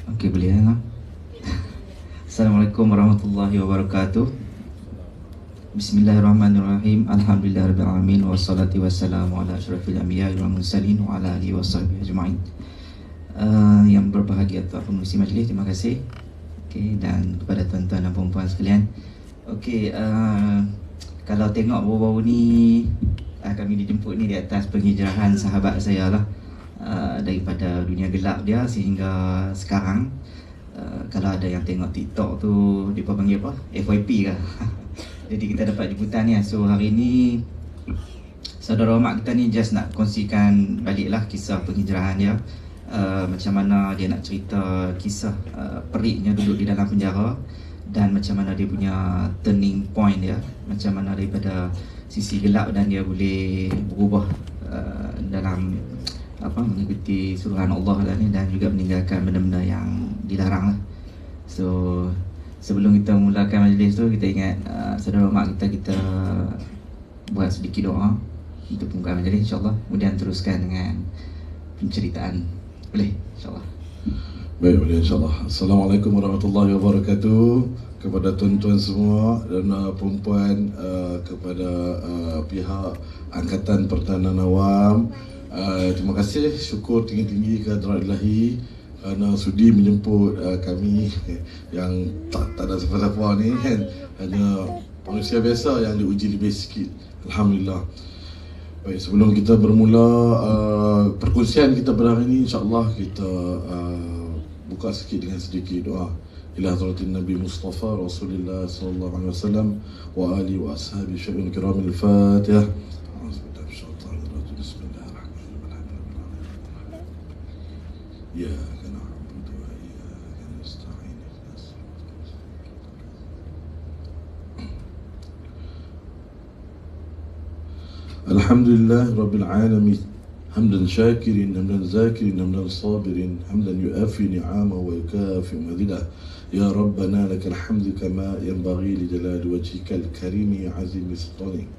Okey, boleh lah. Assalamualaikum warahmatullahi wabarakatuh. Bismillahirrahmanirrahim. Alhamdulillahirabbil alamin wassalatu wassalamu ala asyrafil anbiya'i wal mursalin wa ala alihi washabbihi ajma'in. Yang berbahagia tuan pengurusi majlis, terima kasih. Okey, dan kepada tuan-tuan dan puan-puan sekalian. Okey, kalau tengok baru-baru ni kami dijemput ni di atas penghijrahan sahabat saya lah, daripada dunia gelap dia sehingga sekarang. Kalau ada yang tengok TikTok tu, dia panggil apa? FYP kah? Jadi kita dapat jemputan ni. So hari ni saudara mak kita ni just nak kongsikan baliklah kisah penghijrahan dia. Macam mana dia nak cerita kisah periknya duduk di dalam penjara, dan macam mana dia punya turning point dia, macam mana daripada sisi gelap dan dia boleh berubah dalam mengikuti suruhan Allah lah ni, dan juga meninggalkan benda-benda yang dilarang lah. So sebelum kita mulakan majlis tu, kita ingat saudara mak kita buat sedikit doa untuk pembukaan majlis, insyaAllah. Kemudian teruskan dengan penceritaan. Boleh? InsyaAllah. Baik, boleh insyaAllah. Assalamualaikum warahmatullahi wabarakatuh. Kepada tuan-tuan semua dan perempuan, kepada pihak Angkatan Pertahanan Awam, terima kasih, syukur tinggi-tinggi ke hadrat Ilahi kerana sudi menjemput kami yang tak ada siapa-siapa ni kan, hanya manusia biasa yang diuji lebih sikit. Alhamdulillah. Baik, sebelum kita bermula perkongsian kita pada hari ini, insyaAllah kita buka sikit dengan sedikit doa. Ila hadratin Nabi Mustafa Rasulullah sallallahu alaihi wasallam wa alihi wa ashabi syai'un kiramil Fatihah. Ya, kana na'budu wa iyyaka nasta'in. Alhamdulillah rabbil alamin. حمدا شاكرا حمدا ذاكرا حمدا صابرا حمدا يؤافي نعمه ويكافئ مزيدا يا ربنا لك الحمد كما ينبغي لجلال وجهك الكريم عظيم سلطانك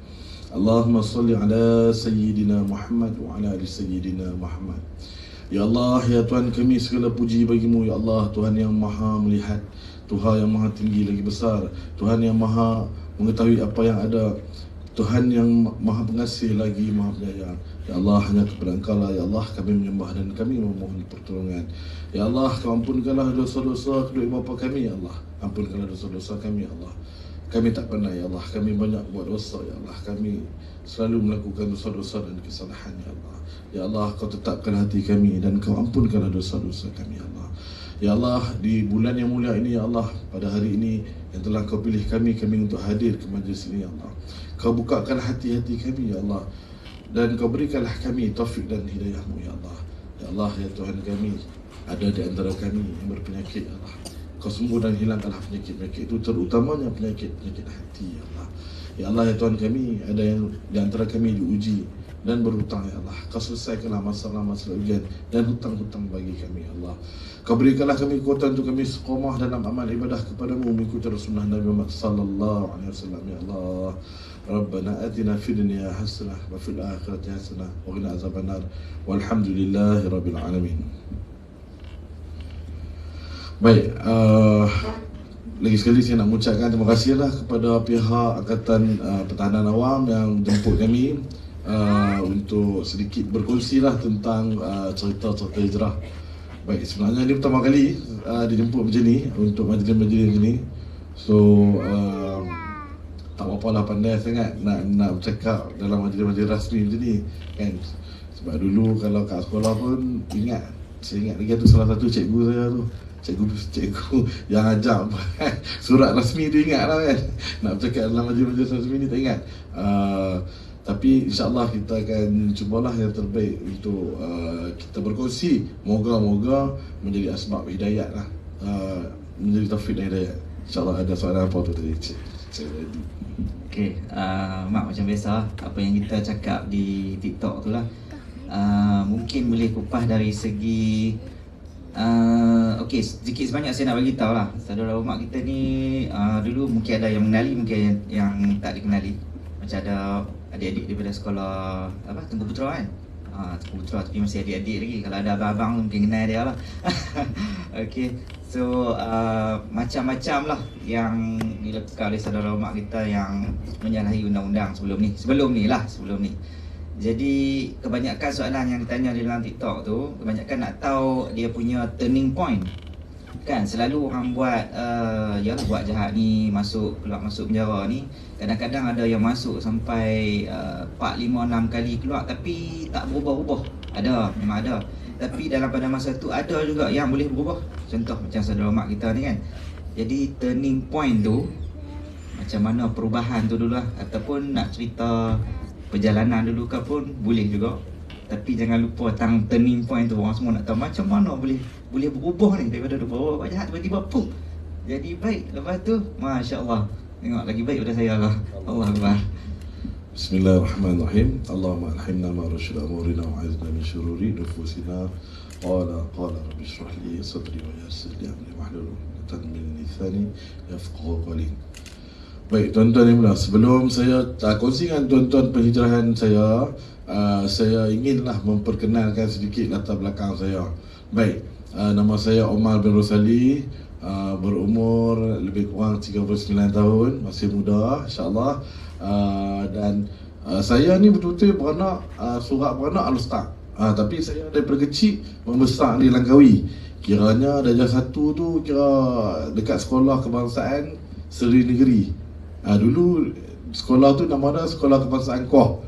اللهم صل على سيدنا محمد وعلى ال سيدنا محمد. Ya Allah, ya Tuhan kami, segala puji bagimu ya Allah, Tuhan yang maha melihat, Tuhan yang maha tinggi lagi besar, Tuhan yang maha mengetahui apa yang ada, Tuhan yang maha pengasih lagi maha penyayang. Ya Allah, hanya kepada Engkau lah ya Allah kami menyembah dan kami memohon pertolongan. Ya Allah, Kau ampunkanlah dosa-dosa kedua bapa kami ya Allah. Ampunkanlah dosa-dosa kami ya Allah. Kami tak pernah ya Allah, kami banyak buat dosa ya Allah. Kami selalu melakukan dosa-dosa dan kesalahan ya Allah. Ya Allah, Kau tetapkan hati kami dan Kau ampunkanlah dosa-dosa kami ya Allah. Ya Allah, di bulan yang mulia ini ya Allah, pada hari ini yang telah Kau pilih kami untuk hadir ke majlis ini ya Allah. Kau bukakan hati-hati kami ya Allah, dan Kau berikanlah kami taufik dan hidayah-Mu ya Allah. Ya Allah, ya Tuhan kami, ada di antara kami yang berpenyakit ya Allah. Kau sembuh dan hilangkanlah penyakit-penyakit itu, terutamanya penyakit-penyakit hati ya Allah. Ya Allah, ya Tuhan kami, ada yang di antara kami diuji dan berhutang ya Allah. Kau selesaikanlah masalah-masalah ujian dan hutang-hutang bagi kami ya Allah. Kau berikanlah kami kekuatan untuk kami istiqamah dalam amal ibadah kepadamu, mengikuti Rasulullah Nabi Muhammad sallallahu alaihi wasallam ya Allah. Rabbana atina fid dunya hasanah wa fil akhirati hasanah wa qina azabannar. Walhamdulillahi rabbil alamin. Baik, lagi sekali saya nak mengucapkan terima kasihlah kepada pihak Angkatan Pertahanan Awam yang jemput kami untuk sedikit berkongsilah tentang cerita-cerita hijrah. Baik, sebenarnya ini pertama kali dijemput macam ni untuk majlis-majlis macam ni. So tak apa-apalah pandai sangat nak bercakap dalam majlis-majlis rasmi macam ni kan. Sebab dulu kalau kat sekolah pun saya ingat lagi tu salah satu cikgu saya tu, cikgu yang ajar surat rasmi tu, ingat lah kan. Nak bercakap dalam majlis-majlis rasmi ni tak ingat. Tapi insyaAllah kita akan cubalah yang terbaik untuk kita berkongsi. Moga-moga menjadi asbab hidayat lah, menjadi taufik dan hidayat. InsyaAllah. Ada soalan apa tu tadi? Okey, Mak, macam biasa apa yang kita cakap di TikTok tu lah, mungkin boleh kupas dari segi okey, sedikit sebanyak saya nak bagi tahu lah. Saudara mak kita ni dulu mungkin ada yang mengenali, mungkin yang tak dikenali. Macam ada adik-adik daripada sekolah Tengku Putra kan, putra tapi masih adik-adik lagi. Kalau ada abang-abang mungkin kenal dia lah. Okay, so macam-macam lah yang dilakukan oleh saudara mak kita yang menyalahi undang-undang sebelum ni. Jadi kebanyakan soalan yang ditanya di dalam TikTok tu, kebanyakan nak tahu dia punya turning point. Kan selalu orang buat buat jahat ni, keluar masuk penjara ni, kadang-kadang ada yang masuk sampai 4, 5, 6 kali keluar tapi tak berubah-ubah. Memang ada. Tapi dalam pada masa tu ada juga yang boleh berubah. Contoh macam saudara mak kita ni kan. Jadi turning point tu macam mana perubahan tu dulu lah, ataupun nak cerita perjalanan dulu ke pun boleh juga. Tapi jangan lupa tentang turning point tu. Orang semua nak tahu macam mana boleh berubah ni daripada buat jahat tiba-tiba pum jadi baik. Lepas tu Masya Allah, tengok lagi baik daripada saya lah. Allah Akbar. Bismillahirrahmanirrahim. Allahumma alhimna ma rasyid amurina wa aizna min syururi nufusina. Qala rabbi shrah li sadri wa yassir li amri wahlul 'uqdatam min lisani yafqahu qawli. Baik tuan-tuan yang mulia, sebelum saya kongsikan tuan-tuan penghijrahan saya inginlah memperkenalkan sedikit latar belakang saya. Baik, nama saya Omar bin Rosali, berumur lebih kurang 39 tahun, masih muda insya-Allah. Dan saya ni betul-betul beranak surat beranak Al-Ustaz. Tapi saya daripada kecil membesar di Langkawi. Kiranya darjah 1 tu kira dekat sekolah kebangsaan Seri Negeri. Dulu sekolah tu nama dia Sekolah Kebangsaan Kuah.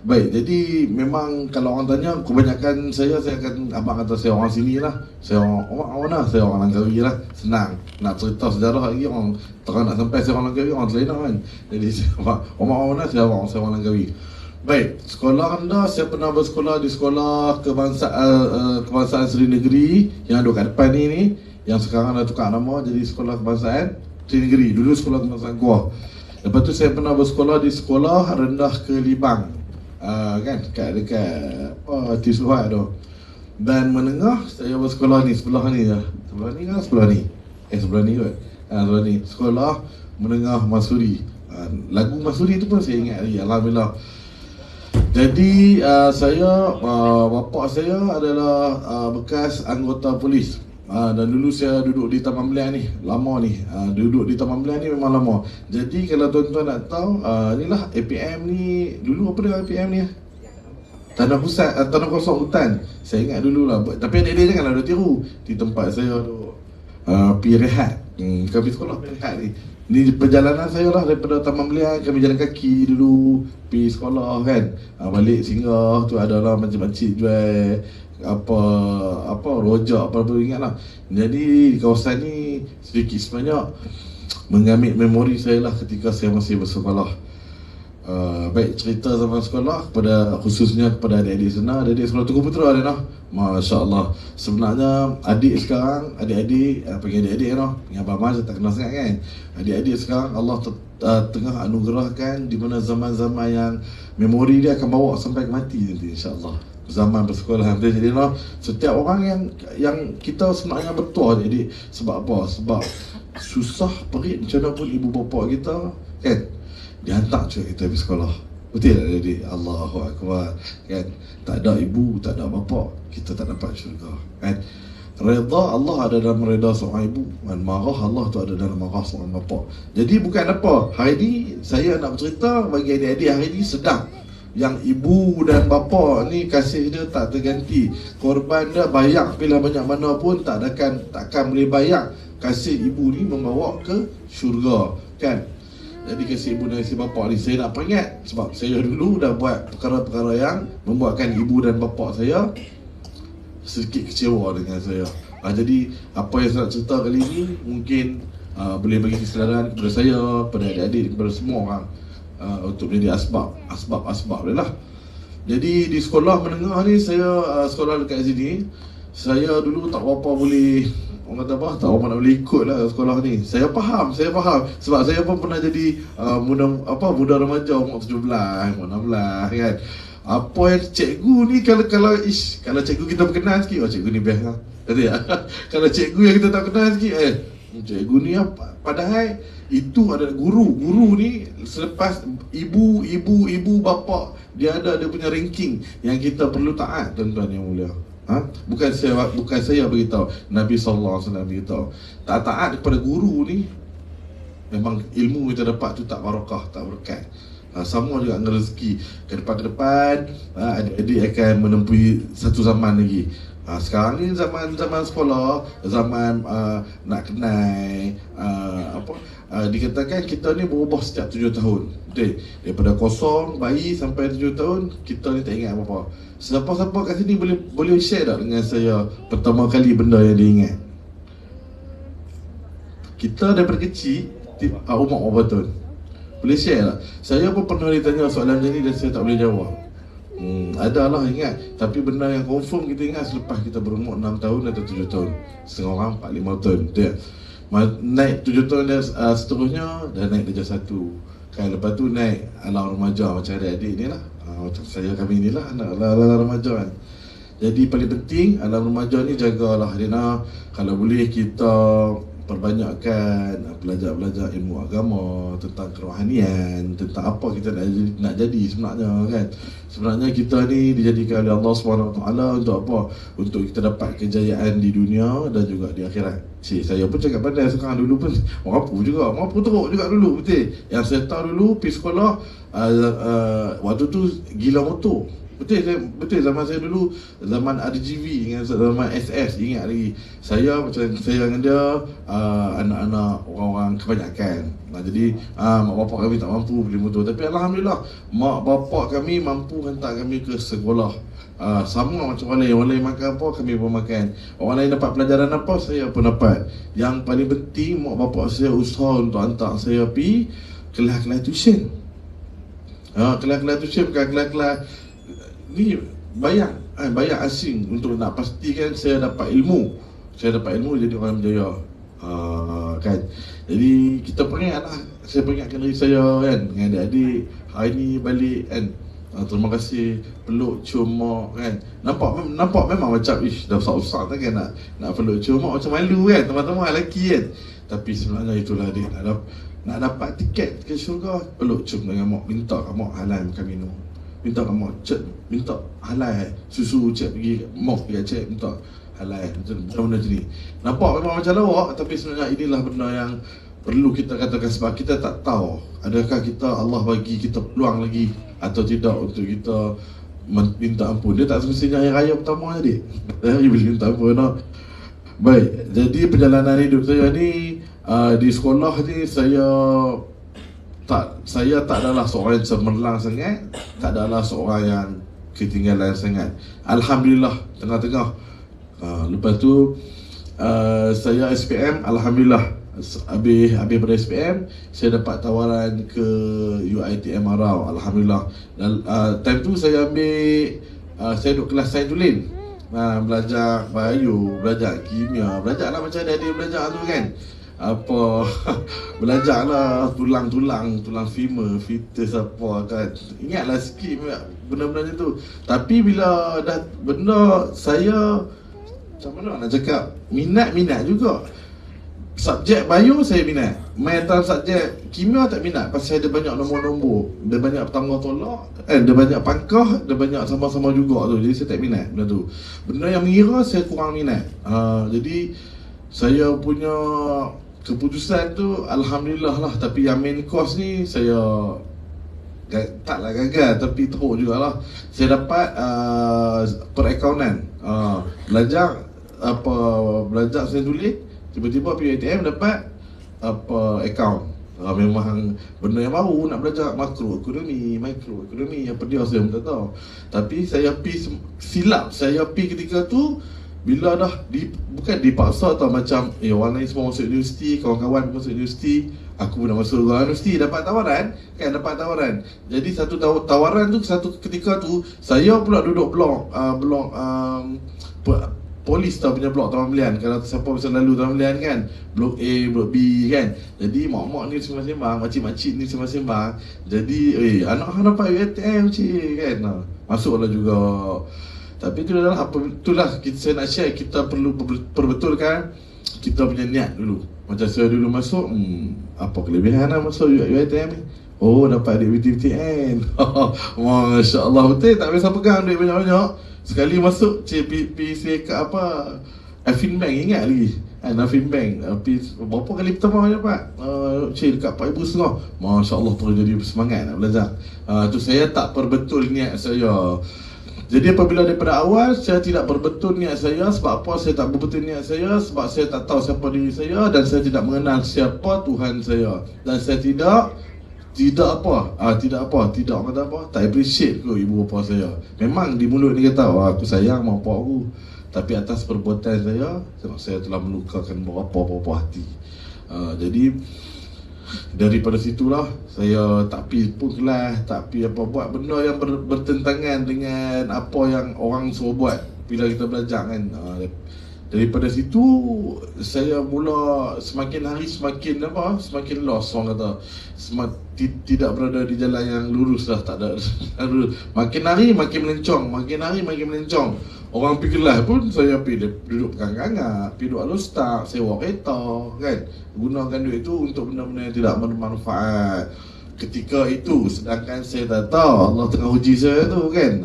Baik, jadi memang kalau orang tanya, kebanyakan saya akan abang kata saya orang sini lah. Saya orang mana? Saya orang Langkawi lah. Senang nak cerita sejarah lagi, orang terang nak sampai saya orang Langkawi, orang Selena kan. Jadi orang mana? Saya orang Langkawi. Baik, sekolah anda saya pernah bersekolah di Sekolah Kebangsaan Seri Negeri yang ada kat depan ni, yang sekarang dah tukar nama jadi Sekolah Kebangsaan Seri Negeri. Dulu Sekolah Kebangsaan Kuah. Lepas tu saya pernah bersekolah di Sekolah Rendah Kelibang, kan dekat Tisuhat tu. Dan menengah saya bersekolah ni sebelah ni je. Sebelah ni kan sebelah ni. Sebelah ni kot. Sebelah ni Sekolah Menengah Masuri. Lagu Masuri tu pun saya ingat lagi, alhamdulillah. Jadi bapa saya adalah bekas anggota polis. Dan dulu saya duduk di Taman Belian ni, lama ni. Duduk di Taman Belian ni memang lama. Jadi kalau tuan-tuan nak tahu, inilah APM ni. Dulu apa dia APM ni? Tanah kosong hutan. Saya ingat dulu lah. Tapi adik-adik janganlah ada tiru. Di tempat saya tu pergi rehat. Kami sekolah pergi rehat ni. Ni perjalanan saya lah daripada Taman Belian. Kami jalan kaki dulu pergi sekolah kan. Balik singgah tu adalah macam-macam jual apa rojak apa ingatlah. Jadi di kawasan ni sedikit sebanyak mengambil memori saya lah ketika saya masih bersekolah. Baik, cerita zaman sekolah khususnya kepada adik-adik sana, adik-adik sekolah Tengku Putra dia noh. Masya-Allah. Sebenarnya adik sekarang, adik-adik panggil adik-adik noh. Yang abang saya tak kenal sangat kan. Adik-adik sekarang Allah tengah anugerahkan di mana zaman-zaman yang memori dia akan bawa sampai ke mati nanti insya-Allah. Zaman bersekolah. Jadi setiap orang yang kita sebenarnya betul. Jadi sebab apa? Sebab susah perit macam mana pun ibu bapa kita kan dihantar juga kita pergi sekolah. Betul tak jadi? Allahu Akbar kan. Tak ada ibu, tak ada bapa, kita tak dapat syurga kan. Redha Allah ada dalam redha seorang ibu, dan marah Allah tu ada dalam marah seorang bapa. Jadi bukan apa, hari ni saya nak bercerita bagi adik-adik hari ni sedang yang ibu dan bapa ni kasih dia tak terganti. Korban dia bayar bila banyak mana pun takkan boleh bayar kasih ibu ni membawa ke syurga kan. Jadi kasih ibu dan kasih bapa ni saya nak peringat, sebab saya dulu dah buat perkara-perkara yang membuatkan ibu dan bapa saya sedikit kecewa dengan saya. Jadi apa yang saya nak cerita kali ni mungkin boleh bagi kesedaran kepada saya, kepada adik-adik, kepada semua orang, untuk menjadi asbab dia lah. Jadi di sekolah menengah ni saya sekolah dekat sini. Saya dulu tak berapa boleh, orang kata apa, tak berapa nak boleh ikut lah sekolah ni. Saya faham sebab saya pun pernah jadi muda remaja umur 17, umur 16 kan. Apa yang cikgu ni kalau cikgu kita berkenan sikit, cikgu ni best lah. Kalau cikgu yang kita tak kenal sikit, Cikgu ni apa? Padahal itu adalah guru ni selepas ibu bapa dia ada dia punya ranking yang kita perlu taat, tuan-tuan yang mulia. Bukan saya beritahu, Nabi sallallahu alaihi wasallam beritahu. Taat kepada guru ni memang ilmu kita dapat tu tak barakah, tak berkat. Sama juga dengan rezeki. Ke depan adik-adik akan menempuhi satu zaman lagi. Sekarang ni zaman sekolah, zaman nak kenal dikatakan kita ni berubah setiap 7 tahun. Betul? Daripada kosong bayi sampai 7 tahun kita ni tak ingat apa-apa. Siapa-siapa kat sini boleh share tak dengan saya pertama kali benda yang dia ingat? Kita daripada kecil umur berapa tahun? Boleh share tak? Saya pun pernah ditanya soalan macam ni dan saya tak boleh jawab. Adalah ingat, tapi benda yang confirm kita ingat selepas kita berumur 6 tahun atau 7 tahun. Setengah orang 4-5 tahun, betul tak? Naik 7 tahun dan seterusnya dah naik darjah 1. Kan lepas tu naik alam remaja macam adik-adik ni lah. Macam kami ni lah anak alam remaja kan. Jadi paling penting alam remaja ni jagalah Adina. Kalau boleh kita perbanyakkan belajar ilmu agama, tentang kerohanian, tentang apa kita nak jadi sebenarnya kan. Sebenarnya kita ni dijadikan oleh Allah SWT untuk apa? Untuk kita dapat kejayaan di dunia dan juga di akhirat. Saya pun cakap pandai sekarang, dulu pun mampu teruk juga dulu, betul. Yang saya tahu dulu pergi sekolah waktu tu gila motor. Betul zaman saya dulu, zaman RGV dengan zaman SS, ingat lagi. Saya macam saya dengan dia anak-anak orang-orang kebanyakan. Jadi mak bapak kami tak mampu beli motor, tapi alhamdulillah mak bapak kami mampu hantar kami ke sekolah. Sama macam orang lain makan apa, kami pun makan. Orang lain dapat pelajaran apa, saya pun dapat. Yang paling penting mak bapak saya usaha untuk hantar saya pergi kelas-kelas tuition. Kelas-kelas tuition bukan kelas-kelas ni bayar asing untuk nak pastikan saya dapat ilmu. Saya dapat ilmu jadi orang berjaya. Kan. Jadi kita peringatlah, saya peringatkan diri saya kan dengan adik-adik hari ni balik kan. Terima kasih peluk cium mak kan. Nampak memang macam dah besar-besar tak kan nak peluk cium mak macam malu kan teman-teman lelaki kan. Tapi sebenarnya itulah dia nak dapat tiket ke syurga, peluk cium dengan mak, minta kat mak halal makan minum. Minta kat mak, minta halal susu cik pergi mak pergi cik minta halal. Benda macam ni. Nampak memang macam lawak, tapi sebenarnya inilah benda yang perlu kita katakan sebab kita tak tahu adakah kita Allah bagi kita peluang lagi atau tidak untuk kita minta ampun. Dia tak semestinya hari raya pertama je dia boleh minta ampun tak? Baik, jadi perjalanan hidup saya ni di sekolah ni saya tak adalah seorang yang cemerlang sangat, tak adalah seorang yang ketinggalan sangat. Alhamdulillah tengah-tengah. Lepas tu saya SPM, alhamdulillah habis pada SPM saya dapat tawaran ke UiTM Arau, alhamdulillah. Dan time tu saya ambil saya duduk kelas sains tulen. Belajar bio, belajar kimia, belajarlah macam dia belajar tu kan. Belajarlah tulang femur, fetus apa kan. Ingatlah sikit benda-benda tu. Tapi bila dah benda saya macam mana nak cakap, minat juga. Subjek bio saya minat, main dalam subjek kimia tak minat pasal dia banyak nombor-nombor, dia banyak pertambah tolak, dia banyak pangkah, dia banyak sama-sama juga tu. Jadi saya tak minat benda tu. Benda yang mengira saya kurang minat. Jadi saya punya keputusan tu alhamdulillah lah. Tapi yang main course ni saya taklah gagal, tapi teruk jugalah. Saya dapat perakaunan, belajar saya tulis. Tiba-tiba PUiTM dapat account. Memang benda yang baru nak belajar makroekonomi, mikroekonomi, apa dia saya pun tak tahu. Tapi saya silap saya ketika tu bila dah bukan dipaksa tau, macam orang lain semua masuk universiti, kawan-kawan masuk universiti, aku pun nak masuk universiti, dapat tawaran. Jadi satu tawaran tu, satu ketika tu saya pula duduk blok polis tau punya blok Taman Belian. Kalau siapa bisa lalu Taman Belian kan, blok A, blok B kan. Jadi mak-mak ni sembang-sembang, makcik-makcik ni sembang-sembang. Jadi anak hang dapat UiTM cik kan. Masuklah juga. Tapi itulah saya nak share, kita perlu perbetulkan kita punya niat dulu. Macam saya dulu masuk, apa kelebihan lah masuk UiTM ni? Oh, dapat duit BTN. Masya Allah, betul tak biasa pegang duit banyak-banyak. Sekali masuk PC kat apa, Afin Bank, ingat lagi kan, Afin Bank, berapa kali pertama dapat dekat 4,500. Masya Allah, terus jadi semangat nak belajar. Tu saya tak perbetul niat saya. Jadi apabila daripada awal saya tidak berbetul niat saya. Sebab apa saya tak berbetul niat saya? Sebab saya tak tahu siapa diri saya, dan saya tidak mengenal siapa Tuhan saya. Dan saya tidak orang kata apa, tak appreciate ke ibu bapa saya. Memang di mulut ni kata, aku sayang mak bapak aku, tapi atas perbuatan saya telah melukakan beberapa hati. Jadi daripada situlah saya tak pergi pun kelas, tak pergi apa, buat benda yang bertentangan dengan apa yang orang suruh buat bila kita belajar kan. Daripada situ saya mula semakin hari semakin lost, orang kata tidak berada di jalan yang lurus lah, tak ada. Makin hari makin melencong. Orang pergi kelas pun saya pergi duduk pegang-pegang, pergi duduk alustak, sewa kereta kan, gunakan duit itu untuk benda-benda yang tidak bermanfaat ketika itu. Sedangkan saya tak tahu Allah tengah uji saya tu kan.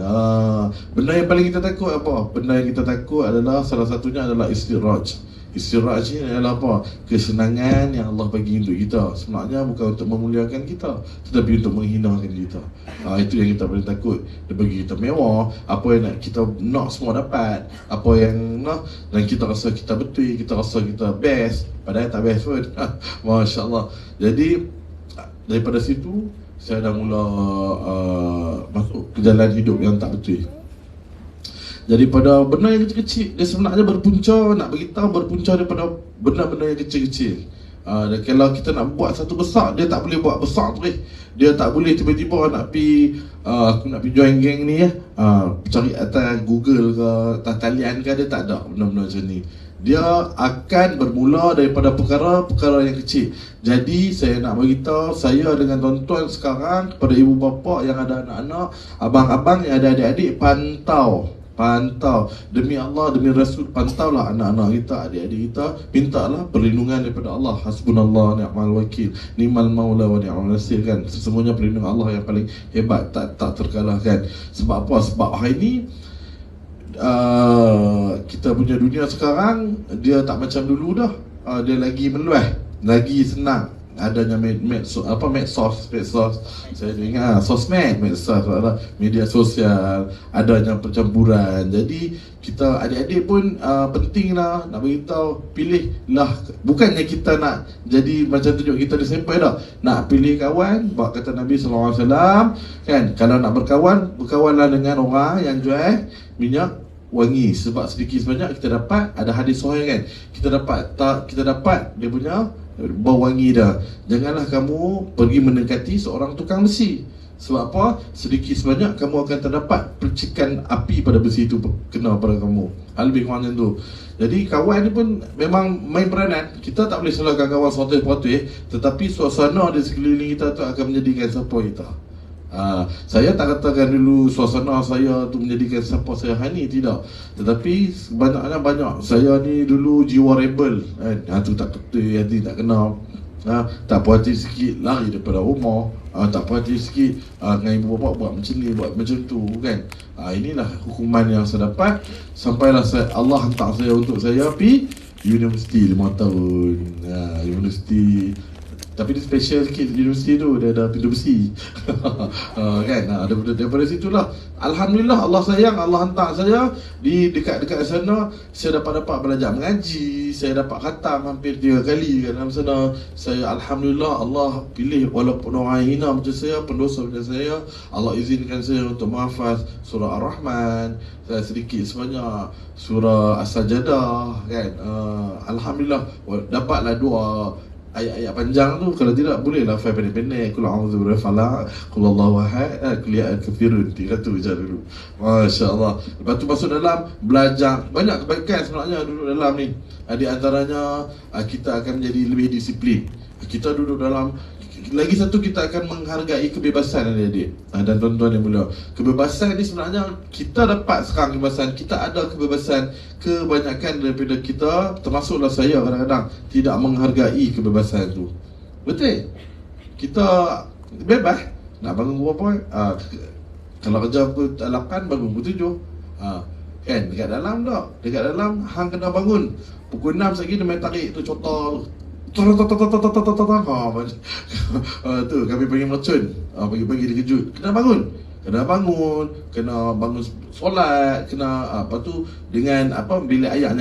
Benda yang paling kita takut apa? Benda yang kita takut adalah, salah satunya adalah istiraj. Istiraj ni adalah apa? Kesenangan yang Allah bagi untuk kita. Sebenarnya bukan untuk memuliakan kita, tetapi untuk menghinakan kita. Itu yang kita paling takut. Dia bagi kita mewah, apa yang kita nak semua dapat, apa yang nak, dan kita rasa kita betul, kita rasa kita best, padahal tak best pun. Masya Allah. Jadi daripada situ saya dah mula masuk ke jalan hidup yang tak betul. Daripada benda yang kecil-kecil, dia sebenarnya berpunca daripada benda-benda yang kecil-kecil. Dan kalau kita nak buat satu besar, dia tak boleh buat besar terus. Dia tak boleh tiba-tiba nak pergi aku nak pergi join geng ni cari atas Google ke, atas talian ke, dia tak ada benda-benda macam ni. Dia akan bermula daripada perkara-perkara yang kecil. Jadi saya nak beritahu, saya dengan tuan-tuan sekarang, kepada ibu bapa yang ada anak-anak, abang-abang yang ada adik-adik, pantau. Demi Allah, demi Rasul, pantaulah anak-anak kita, adik-adik kita. Mintalah perlindungan daripada Allah. Hasbunallah ni'mal wakil, ni'mal maula wa ni'mal nasir kan. Sesungguhnya perlindungan Allah yang paling hebat, tak terkalahkan. Sebab apa? Sebab hari ini kita punya dunia sekarang dia tak macam dulu dah. Dia lagi meluas, lagi senang. Adanya medsos, saya ingat sosmed, medsos, media sosial, adanya percampuran. Jadi kita adik-adik pun pentinglah nak beritahu, pilihlah. Bukannya kita nak jadi macam tunjuk kita disampai dah. Nak pilih kawan, bab kata Nabi SAW kan, kalau nak berkawan, berkawanlah dengan orang yang jual minyak wangi. Sebab sedikit sebanyak kita dapat, ada hadis sahih kan, kita dapat dia punya bau wangi dah. Janganlah kamu pergi mendekati seorang tukang besi. Sebab apa? Sedikit sebanyak kamu akan terdapat percikan api pada besi itu kena pada kamu. Lebih kurang macam tu. Jadi kawan ni pun memang main peranan. Kita tak boleh salahkan kawan 100%, tetapi suasana di sekeliling kita tu akan menjadikan siapa kita. Saya tak katakan dulu suasana saya tu menjadikan siapa saya hari ni, tidak. Tetapi banyak saya ni dulu jiwa rebel kan. Tu tak betul, hati tak kenal. Tak puas hati sikit, lari daripada rumah. Tak puas hati sikit, dengan ibu bapa buat macam ni, buat macam tu kan. Inilah hukuman yang saya dapat. Sampailah Allah hantar saya untuk saya pergi universiti 5 tahun. Universiti, tapi dia special sikit. Universiti tu dia ada pintu besi. Kan, daripada situlah alhamdulillah Allah sayang, Allah hantar saya di dekat sana. Saya dapat belajar mengaji, saya dapat khatam hampir 3 kali kan dalam sana. Saya alhamdulillah Allah pilih, walaupun orang hina macam saya, pendosa macam saya, Allah izinkan saya untuk menghafaz surah Ar-Rahman, saya sedikit sebanyak surah As-Sajdah kan. Alhamdulillah dapatlah 2 ayat-ayat panjang tu. Kalau tidak, bolehlah file pendek-pendek. Qul a'udzu birabbil falaq, qul huwallahu ahad, qul ya al-kafirun. 3 tu je dulu. Masya-Allah. Lepas tu masuk dalam, belajar banyak kebaikan sebenarnya duduk dalam ni. Di antaranya kita akan menjadi lebih disiplin. Kita duduk dalam, lagi satu, kita akan menghargai kebebasan adik-adik. Dan tuan-tuan yang mulia, kebebasan ni sebenarnya kita dapat sekarang kebebasan. Kita ada kebebasan. Kebanyakan daripada kita, termasuklah saya, kadang-kadang tidak menghargai kebebasan tu. Betul? Kita bebas nak bangun pukul apa, kalau kerja pukul 8 bangun pukul 7. Kan dekat dalam tak, dekat dalam hang kena bangun pukul 6 lagi dia main tarik tu contoh tu. Tu kami panggil mercun. Pagi-pagi dia kejut, kena bangun, kena bangun solat, kena apa tu, dengan apa, bilik air yang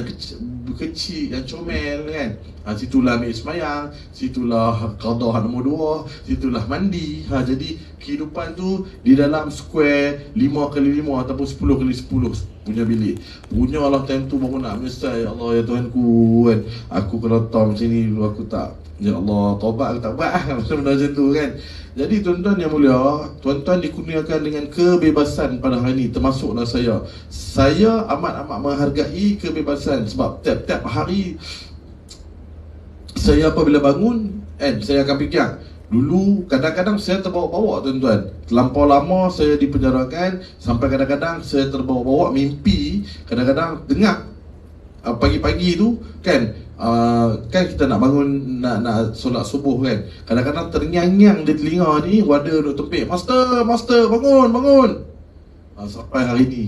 kecil yang comel kan. Situlah ambil semayang, situlah qada nombor 2, situlah mandi. Jadi kehidupan tu di dalam square 5x5 ataupun 10x10 punya bilik. Punya Allah time tu baru nak menyesal, ya Allah ya Tuhanku kan, aku kalau tahu macam ni dulu aku tak, ya Allah taubat aku tak buat macam tu kan. Jadi tuan-tuan yang mulia, tuan-tuan dikurniakan dengan kebebasan pada hari ini, termasuklah saya. Saya amat-amat menghargai kebebasan sebab tiap-tiap hari saya apabila bangun saya akan fikir. Dulu kadang-kadang saya terbawa-bawa tuan-tuan. Terlampau lama saya dipenjarakan, sampai kadang-kadang saya terbawa-bawa mimpi. Kadang-kadang dengar pagi-pagi tu kan, kan kita nak bangun, nak solat subuh kan. Kadang-kadang terngiang-ngiang di telinga ni, wadah duk tempik, Master bangun. Sampai hari ni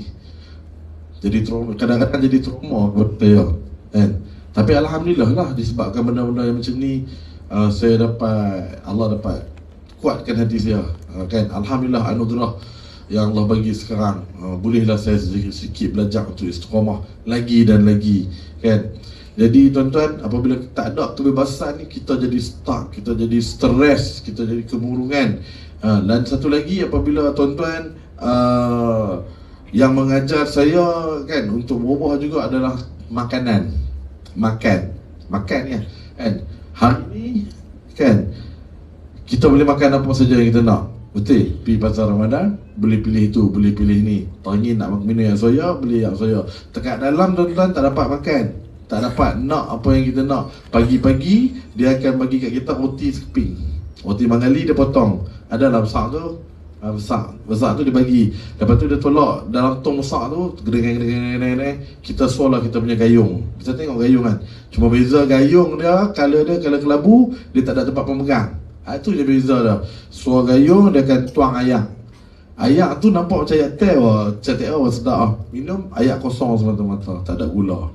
jadi trauma, kadang-kadang jadi trauma buat saya kan. Tapi alhamdulillah lah, disebabkan benda-benda yang macam ni, Allah dapat kuatkan hati saya kan. Alhamdulillah, anugerah yang Allah bagi sekarang. Bolehlah saya sedikit belajar untuk istiqamah lagi dan lagi kan. Jadi tuan-tuan, apabila tak ada kebebasan ni, kita jadi stuck, kita jadi stres, kita jadi kemurungan. Dan satu lagi, apabila tuan-tuan yang mengajar saya kan untuk berubah juga adalah makanan. Makan ya kan. Hari ni kan kita boleh makan apa saja yang kita nak. Betul? Pergi pasar Ramadan, boleh pilih tu, boleh pilih ni. Tahun nak minum yang soya, beli yang soya. Dekat dalam tuan-tuan tak dapat makan, tak dapat nak apa yang kita nak. Pagi-pagi dia akan bagi kat kita roti sekeping, roti Bengali dia potong. Ada dalam besar tu, besar tu dia bagi. Lepas tu dia tolak dalam tong besar tu, gedeng. Kita suara kita punya gayung. Kita tengok gayung kan. Cuma beza gayung dia, color kelabu, dia tak ada tempat pemegang. Itu je beza dia. Suara gayung dia akan tuang ayak. Ayak tu nampak macam ayak teh, cantik sedap. Minum ayak kosong semata-mata, tak ada gula,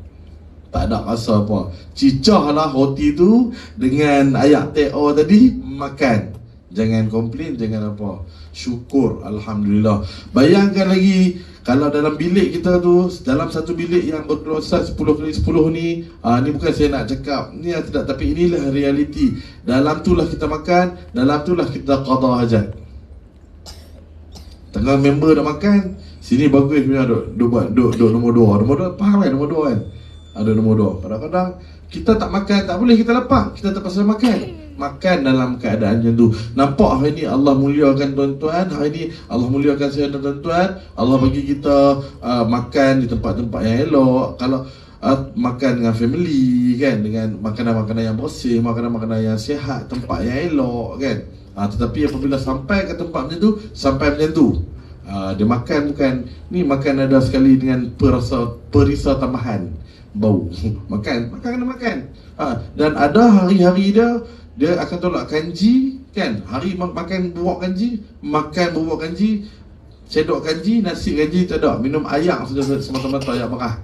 tak ada rasa apa. Cicah lah roti tu dengan ayak teh tadi, makan. Jangan komplain, jangan apa. Syukur, alhamdulillah. Bayangkan lagi kalau dalam bilik kita tu, dalam satu bilik yang berkeluasan 10x10 ni, ni bukan saya nak cakap ni tidak, tapi inilah realiti. Dalam tu lah kita makan, dalam tu lah kita qada hajat. Tengah member dah makan, sini bagus punya duk nombor 2. Faham kan nombor 2 kan? Ada nombor 2. Kadang-kadang kita tak makan, tak boleh kita lapar, kita terpaksa makan dalam keadaan macam tu. Nampak hari ni Allah muliakan tuan-tuan. Hari ni Allah muliakan saya dan tuan-tuan. Allah bagi kita makan di tempat-tempat yang elok. Kalau makan dengan family kan, dengan makanan-makanan yang bersih, makanan-makanan yang sihat, tempat yang elok kan. Tetapi apabila sampai ke tempat macam tu, sampai macam tu, dia makan bukan ni, makan ada sekali dengan perisa tambahan bau. makan kena makan. Dan ada hari-hari dia akan tolak kanji kan. Hari makan bubuk kanji, cedok kanji, nasi kanji tak ada. Minum ayak saja semata-mata, ayak merah.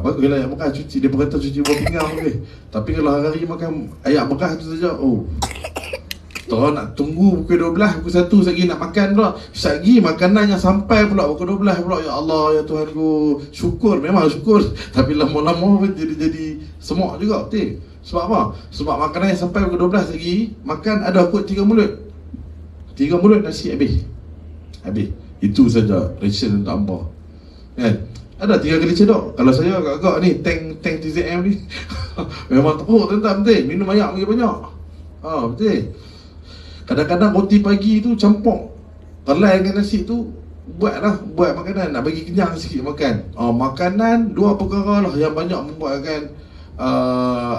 Baguslah ayak merah, cuci. Dia berkata cuci buah pinggang boleh. Tapi kalau hari makan ayak merah tu saja, terus nak tunggu pukul 12, pukul 1 lagi nak makan pula. Lagi makanan yang sampai pula pukul 12 pula. Ya Allah, ya Tuhanku. Syukur, memang syukur. Tapi lama-lama pun jadi semok juga, betul. Sebab apa? Sebab makanan yang sampai pukul 12 lagi, makan ada kot 3 mulut. 3 mulut nasi habis. Itu saja ration untuk hamba kan. Ada 3 kali cedok. Kalau saya agak-agak ni tank TZM ni memang teruk tuan-tuan, betul. Minum air lagi banyak. Betul. Kadang-kadang roti pagi tu campur kelai dengan nasi tu, buat makanan nak bagi kenyang sikit makan. Makanan 2 perkara lah yang banyak membuatkan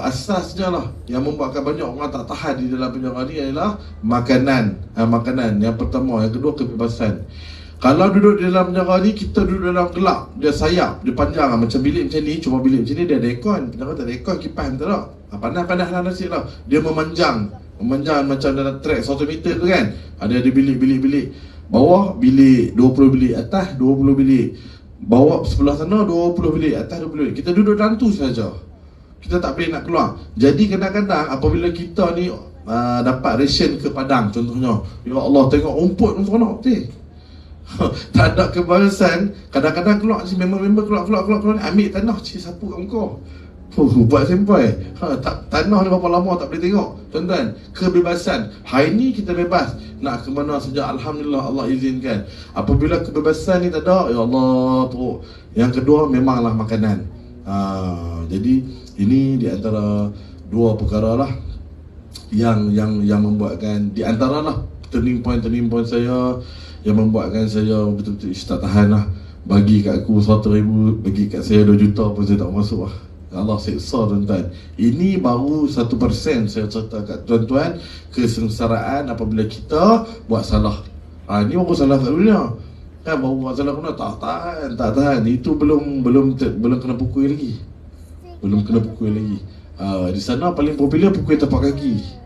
asasnya lah yang membuatkan banyak orang tak tahan di dalam penjara ni adalah makanan. Makanan yang pertama, yang kedua kebebasan. Kalau duduk di dalam penjara ni, kita duduk dalam gelap, dia sayap, dia panjang macam bilik macam ni, cuma bilik macam ni dia ada aircon. Penjara tak ada aircon, kipas tak ada. Panas-panas lah nasib lah. Dia memanjang macam dalam trek 100 meter tu kan. Ada bilik-bilik. Bawah bilik 20 bilik, atas 20 bilik. Bawah sebelah sana 20 bilik, atas 20 bilik. Kita duduk dalam tu saja. Kita tak boleh nak keluar. Jadi kadang-kadang apabila kita ni dapat ration ke Padang contohnya, ya Allah, tengok rumput pun seronok betul. Tak ada kebahasan. Kadang-kadang keluar si member-member keluar ambil tanah, cik sapu kat muka. Buat sampai. Tanah ni berapa lama tak boleh tengok. Tuan-tuan, kebebasan. Hari ni kita bebas nak ke mana saja, alhamdulillah, Allah izinkan. Apabila kebebasan ni tak ada, ya Allah teruk. Yang kedua memanglah makanan. Jadi ini di antara dua perkara lah yang membuatkan, di antara lah turning point saya yang membuatkan saya betul-betul tak tahan lah. Bagi kat aku 100,000, bagi kat saya 2 juta pun saya tak masuk lah. Allah seksa tuan-tuan. Ini baru 1% saya cerita kat tuan-tuan kesengsaraan apabila kita buat salah. Ini baru salah kat dunia. Kan baru buat salah kena tak tahan. Itu belum kena pukul lagi. Di sana paling popular pukul tapak kaki.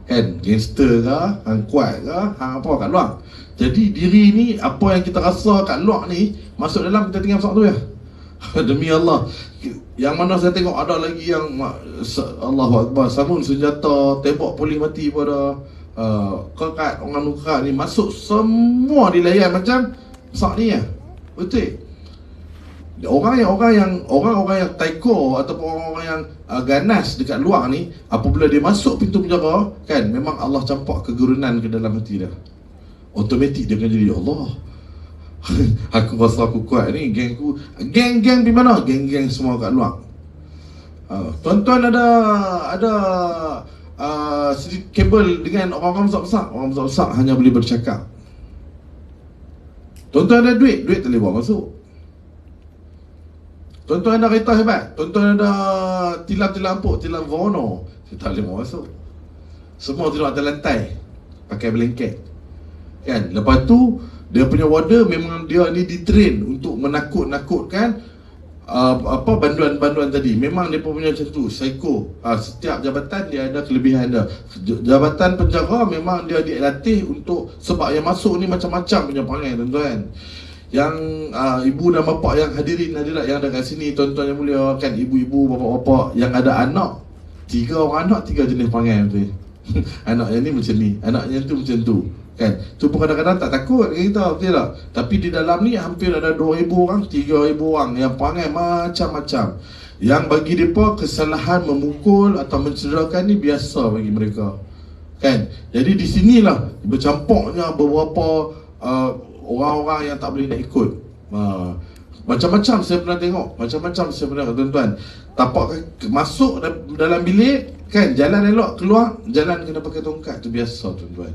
Kan, gangster ke, hang kuat ke, hang apa kat luar. Jadi diri ni, apa yang kita rasa kat luar ni, masuk dalam kita tinggal besar tu ya. Demi Allah. Yang mana saya tengok ada lagi yang Allahu Akbar, sabun senjata, tembak polis mati pada kekat orang nukat ni, masuk semua dilayan macam besar ni ya. Betul. Orang yang taiko ataupun orang yang ganas dekat luar ni, apabila dia masuk pintu penjara kan, memang Allah campak kegurunan ke dalam hati dia. Automatik dia akan jadi, Allah, aku rasa aku kuat ni, geng di mana? Geng semua kat luar. Tuan-tuan ada kabel dengan orang-orang besar-besar. Orang besar-besar hanya boleh bercakap. Tuan-tuan ada duit tak boleh bawa masuk. Tuan-tuan ada kereta hebat, tuan-tuan ada tilam Vono, tak boleh bawa masuk. Semua tidur atas lantai, pakai blanket. Kan? Lepas tu dia punya warder memang dia ni ditrain untuk menakut-nakutkan banduan-banduan tadi. Memang dia punya macam tu, psycho. Setiap jabatan dia ada kelebihan dia. Jabatan penjara memang dia dilatih untuk, sebab yang masuk ni macam-macam punya perangai tuan-tuan. Yang ibu dan bapa yang hadirat yang ada kat sini, tuan-tuan yang mulia, kan, ibu-ibu, bapa-bapa yang ada anak, 3 orang anak, 3 jenis perangai tu. Anak yang ni macam ni, anak yang tu macam tu. Kan, tu pun kadang-kadang tak takut kita, betul tak? Tapi di dalam ni hampir ada 2,000 orang, 3,000 orang yang perangai macam-macam. Yang bagi mereka kesalahan memukul atau mencederakan ni biasa bagi mereka. Kan? Jadi di sinilah bercampurnya beberapa orang-orang yang tak boleh nak ikut. Macam-macam saya pernah tengok, tuan-tuan. Tapak masuk dalam bilik, kan, jalan elok, keluar jalan kena pakai tongkat, tu biasa tuan-tuan.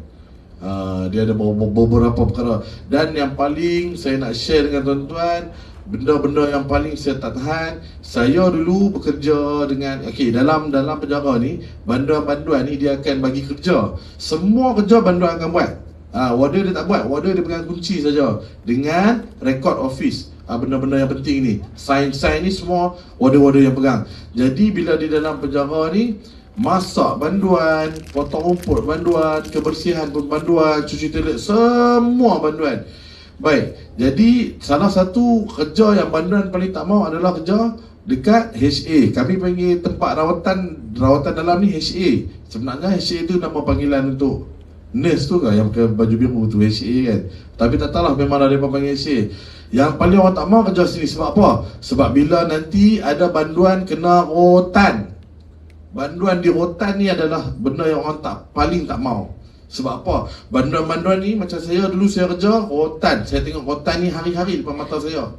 Dia ada beberapa perkara. Dan yang paling saya nak share dengan tuan-tuan, benda-benda yang paling saya tak tahan. Saya dulu bekerja dengan, dalam penjara ni, banduan-banduan ni dia akan bagi kerja. Semua kerja banduan akan buat. Warder dia tak buat, warder dia pegang kunci saja dengan record office. Benda-benda yang penting ni, sign ni semua warder-warder yang pegang. Jadi bila di dalam penjara ni, masak banduan, potong rumput banduan, kebersihan pun banduan, cuci toilet semua banduan. Baik, jadi salah satu kerja yang banduan paling tak mau adalah kerja dekat HA. Kami panggil tempat rawatan dalam ni HA. Sebenarnya HA tu nama panggilan untuk nurse tu kan, yang pakai baju biru tu, HA kan. Tapi tak tahulah, memang ada mereka panggil HA. Yang paling orang tak mau kerja sini, sebab apa? Sebab bila nanti ada banduan kena rotan, banduan di rotan ni adalah benda yang orang paling tak mau. Sebab apa? Banduan-banduan ni, macam saya dulu saya kerja rotan, saya tengok rotan ni hari-hari depan mata saya.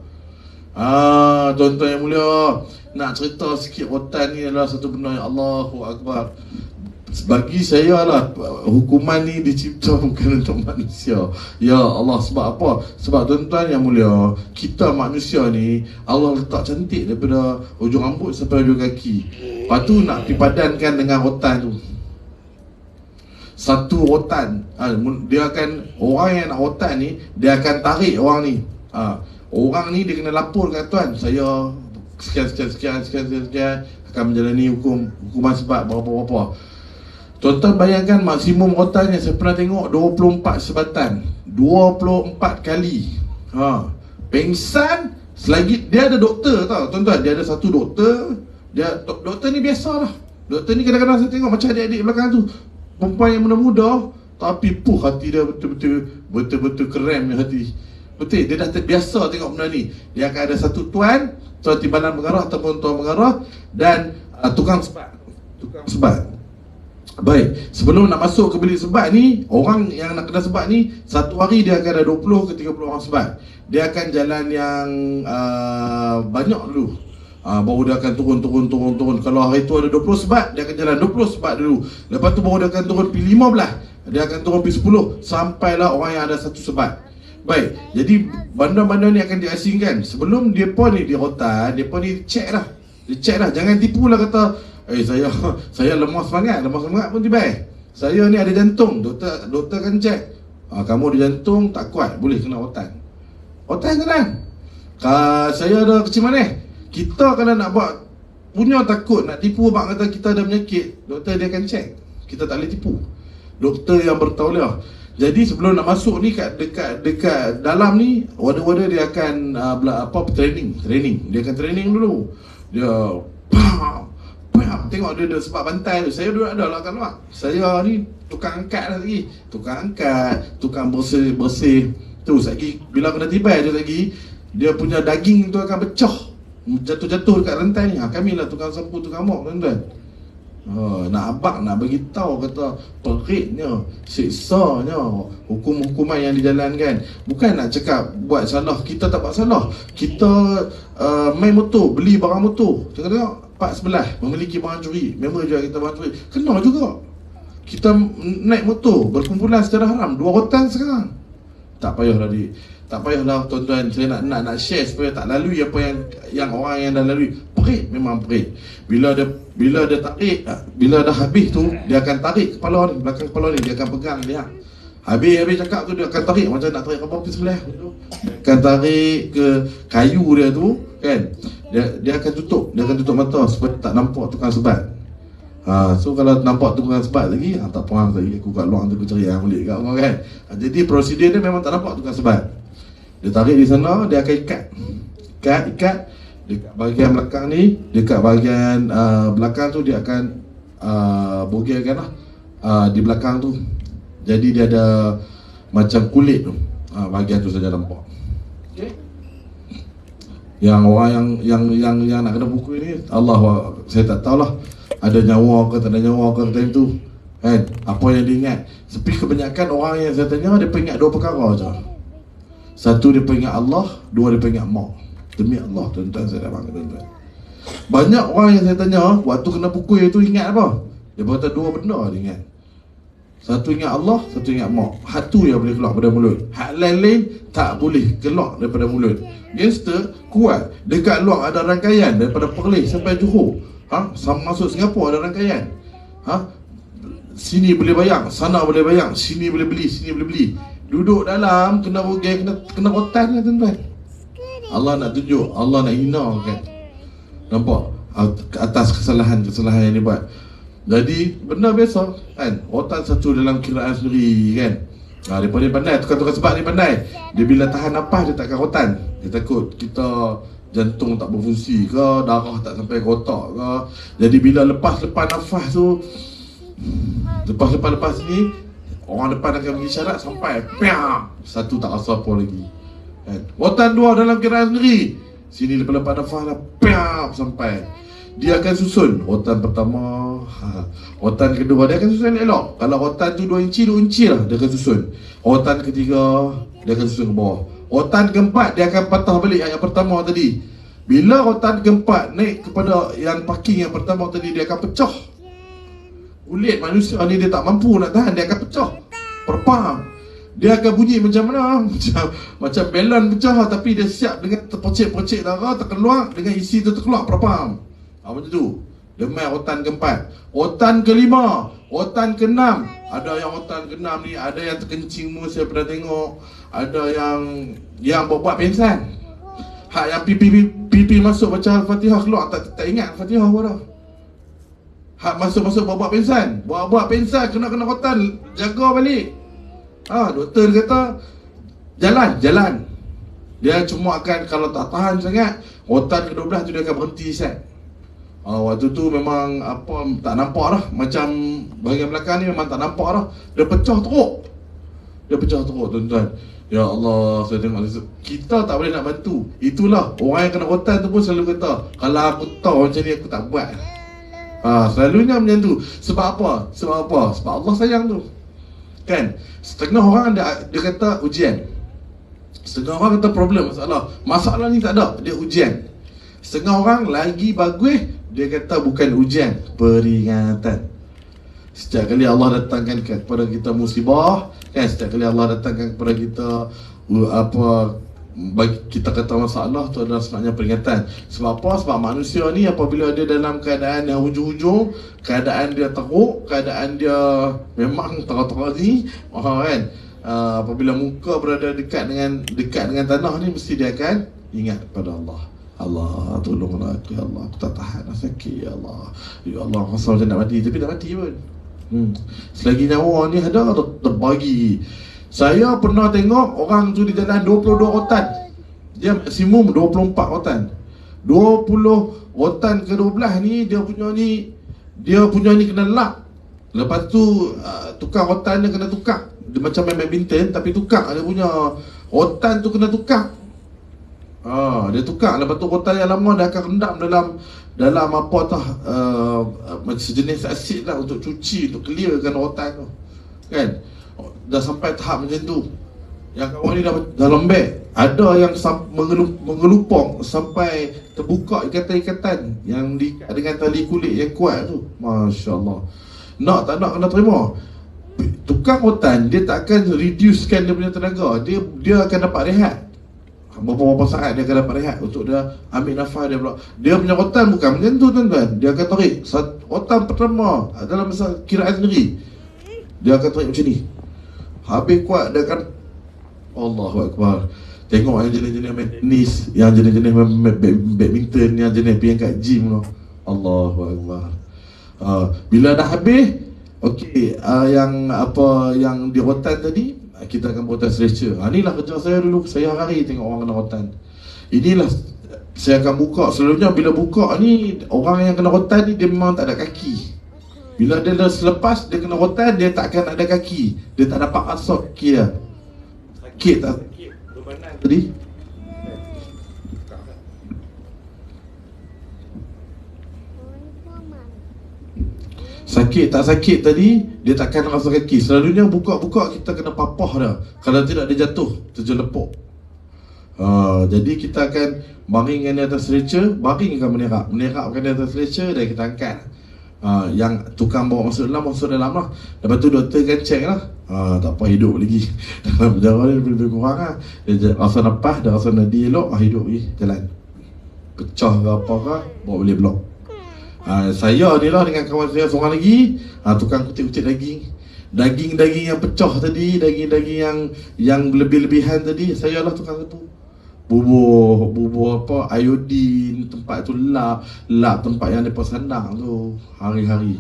Tuan-tuan yang mulia, nak cerita sikit, rotan ni adalah satu benda yang Allahu Akbar. Bagi saya lah, hukuman ni dicipta bukan untuk manusia. Ya Allah, sebab apa? Sebab tuan-tuan yang mulia, kita manusia ni Allah letak cantik daripada hujung rambut sampai hujung kaki. Lepas tu nak dipadankan dengan rotan tu. Satu rotan, dia akan, orang yang nak rotan ni, dia akan tarik orang ni. Orang ni dia kena lapor kat tuan, saya sekian akan menjalani hukuman sebab berapa-berapa. Tuan-tuan bayangkan maksimum rotan yang saya pernah tengok 24 sebatan, 24 kali. Pengsan selagi dia ada doktor tau tuan-tuan, dia ada satu doktor. Doktor ni biasalah. Doktor ni kadang-kadang saya tengok macam adik-adik belakang tu, perempuan yang muda-muda, tapi hati dia betul-betul keren punya hati. Betul, dia dah terbiasa tengok benda ni. Dia akan ada satu tuan timbalan pengarah ataupun tuan pengarah dan tukang sebat. Baik, sebelum nak masuk ke bilik sebat ni, orang yang nak kena sebat ni, satu hari dia akan ada 20 ke 30 orang sebat. Dia akan jalan yang banyak dulu, baru dia akan turun. Kalau hari tu ada 20 sebat, dia akan jalan 20 sebat dulu. Lepas tu baru dia akan turun pergi 15, dia akan turun pergi 10, sampailah orang yang ada satu sebat. Baik, jadi bandar-bandar ni akan diasingkan. Sebelum depa ni di rotan, depa ni check lah. Jangan tipu lah kata, saya lemah semangat pun tiba. Saya ni ada jantung, doktor akan check. Kamu ada jantung, tak kuat, boleh kena rotan. Rotan senang. Saya ada kecil manis. Kita kalau nak buat punya takut, nak tipu abang kata kita ada penyakit, doktor dia akan check. Kita tak boleh tipu. Doktor yang bertauliah. Jadi sebelum nak masuk ni dekat dalam ni, wadah-wadah dia akan training. Dia akan training dulu. Dia tengok dia sebab bantai tu. Saya duduk ada lah kat luar. Saya ni tukang angkat lagi. Tukang bersih. Tu lagi bila kena tibai tu lagi, dia punya daging tu akan pecah, jatuh dekat rantai ni. Kami lah tukang sapu, tukang mop tuan-tuan. Nak abang nak bagi tahu kata peritnya, siksanya hukuman yang dijalankan. Bukan nak cakap buat salah, kita tak buat salah. Kita main motor, beli barang motor, tengok pak sebelah memiliki barang curi, member jual kita barang curi, kena juga. Kita naik motor berkumpulan secara haram, 2 rotan sekarang. Tak payahlah tuan-tuan, saya nak share supaya tak lalui apa yang orang yang dah lalui. Perit, memang perit. Bila dia tarik, bila dah habis tu, dia akan tarik kepala ni, belakang kepala ni, dia akan pegang dia. Habis cakap tu, dia akan tarik macam nak tarik apa sebelah. Akan tarik ke kayu dia tu kan. Dia akan tutup mata supaya tak nampak tukang sebat. So kalau nampak tukang sebat lagi, tak faham lagi, aku kat luar tu aku cari balik kat orang kan. Jadi prosedur dia memang tak nampak tukang sebat. Dia tarik di sana, dia akan ikat dekat bahagian belakang ni, dekat bahagian belakang tu dia akan bogelkan lah di belakang tu. Jadi dia ada macam kulit tu, bahagian tu saja nampak. Okay. Yang orang yang nak kena pukul ni, Allah, saya tak tahulah ada nyawa ke tak ada nyawa ke time tu kan, apa yang dia ingat. Tapi kebanyakan orang yang saya tanya, dia ingat 2 perkara je. Satu, dia ingat Allah. 2, dia ingat mak. Demi Allah tuan-tuan, saya dah bangga tuan-tuan. Banyak orang yang saya tanya, waktu kena pukul itu ingat apa? Dia kata 2 benda dia ingat. Satu ingat Allah, satu ingat mak. Hak tu yang boleh keluar daripada mulut. Hak lain-lain tak boleh keluar daripada mulut. Gangster kuat. Dekat luar ada rangkaian daripada Perlis sampai Johor. Masuk Singapura ada rangkaian. Sini boleh bayang, sana boleh bayang, sini boleh beli, sini boleh beli. Duduk dalam kena bogel, kena rotan kan tuan-tuan. Allah nak tunjuk, Allah nak hina kan. Nampak? Atas kesalahan yang dia buat. Jadi benda biasa kan. Rotan satu dalam kiraan sendiri kan. Dia pandai, tukang-tukang sebat ni pandai. Dia bila tahan nafas dia takkan rotan. Dia takut kita jantung tak berfungsi ke, darah tak sampai ke otak ke. Jadi bila lepas nafas tu, lepas ni, orang depan akan bagi syarat sampai piak, satu tak rasa apa lagi kan. Rotan 2 dalam kiraan sendiri, sini lepas nafas dah piak sampai. Dia akan susun rotan pertama, rotan kedua dia akan susun elok. Kalau rotan tu 2 inci lah dia akan susun. Rotan ketiga dia akan susun ke bawah. Rotan keempat dia akan patah balik yang pertama tadi. Bila rotan keempat naik kepada yang parking yang pertama tadi, dia akan pecah. Kulit manusia ni dia tak mampu nak tahan, dia akan pecah. Perpam. Dia akan bunyi macam mana? Macam balon pecah, tapi dia siap dengan terpocek-pocek darah terkeluar, dengan isi tu terkeluar, perpam. Macam tu. Demam otan keempat. Otan kelima, otan keenam. Ada yang otan keenam ni, ada yang terkencing mu, saya pernah tengok. Ada yang buat pingsan. Hak yang pipi masuk baca Al-Fatihah keluar, tak ingat Al-Fatihah apa dah. Hak masuk buat pingsan. Buat pingsan, kena otan, jaga balik. Doktor kata jalan. Dia cuma akan, kalau tak tahan sangat, otan ke-12 tu dia akan berhenti set. Waktu tu memang tak nampak dah. Macam bahagian belakang ni memang tak nampak dah. Dia pecah teruk, tuan-tuan. Ya Allah, saya tengok kita tak boleh nak bantu. Itulah orang yang kena otan tu pun selalu kata, kalau aku tahu macam ni aku tak buat. Selalunya macam tu. Sebab apa? Sebab Allah sayang tu. Kan? Setengah orang dia kata ujian. Setengah orang kata problem, masalah ni tak ada, dia ujian. Setengah orang lagi bagus, dia kata bukan ujian, peringatan. Setiap kali Allah datangkan kepada kita musibah, kan, setiap kali Allah datangkan kepada kita bagi kita kata masalah tu adalah sebenarnya peringatan. Sebab apa? Sebab manusia ni apabila dia dalam keadaan yang hujung-hujung, keadaan dia teruk, keadaan dia memang teruk-teruk ni, kan, apabila muka berada dekat dengan tanah ni, mesti dia akan ingat pada Allah. Allah, tolonglah aku, ya Allah, aku tak tahan, sakit, ya Allah. Ya Allah, rasa macam nak mati, tapi tak mati pun. Selagi nyawa ni ada, terbagi. Saya pernah tengok orang tu di jalan 22 rotan. Dia maksimum 24 rotan. 20 rotan ke-12 ni dia punya ni kena lap. Lepas tu tukar rotan dia kena tukar. Dia macam main badminton tapi tukar dia punya rotan tu kena tukar. Dia tukar. Lepas tu rotan yang lama dia akan rendam dalam apa tah macam sejenis asid lah untuk cuci, untuk clearkan rotan tu. Kan? Dah sampai tahap macam tu. Yang kawan ni dah lembek. Ada yang mengelupong sampai terbuka ikatan-ikatan yang diikat dengan tali kulit yang kuat tu. Masya Allah. Nak tak nak kena terima. Tukang rotan, dia tak akan reducekan dia punya tenaga. Dia akan dapat rehat. Beberapa saat dia akan dapat rehat untuk dia ambil nafas dia pula. Dia punya rotan bukan macam tu, tuan-tuan. Dia akan tarik rotan pertama dalam masa kiraan sendiri. Dia akan tarik macam ni. Habis kuat dia akan, Allahu Akbar. Tengok yang jenis-jenis main tenis, yang jenis-jenis main badminton, yang jenis pergi kat gym tu. Allahu Akbar. Bila dah habis, okey, yang di rotan tadi, kita akan rotan stretcher. Inilah kerja saya dulu. Saya hari tengok orang kena rotan. Inilah saya akan buka. Selalunya bila buka ni, orang yang kena rotan ni dia memang tak ada kaki. Bila dia dah selepas dia kena rotan, dia tak akan ada kaki. Dia tak dapat asok kaki dia. Sakit tak? Berbanan tadi? Sakit tak sakit tadi, dia takkan rasa kaki. Selalunya buka-buka kita kena papah dah. Kalau tidak dia jatuh, terjelepuk. Jadi kita akan baringkan di atas stretcher, baringkan menerapkan di atas stretcher dan kita angkat. Yang tukang bawa masuk dalam lah. Lepas tu doktor kan check lah. Tak apa, hidup lagi. Dalam penjara ni lebih kurang lah. Dia rasa nafas, dia rasa nadi elok, hidup lagi, jalan. Pecah ke apa ke, bawa boleh blok. Saya ni lah dengan kawan saya seorang lagi, tukang kutip-kutip daging. Daging-daging yang pecah tadi, daging-daging yang lebih-lebihan tadi, saya lah tukang sapu. Bubuh apa, iodin, tempat tu lap tempat yang mereka sandang tu hari-hari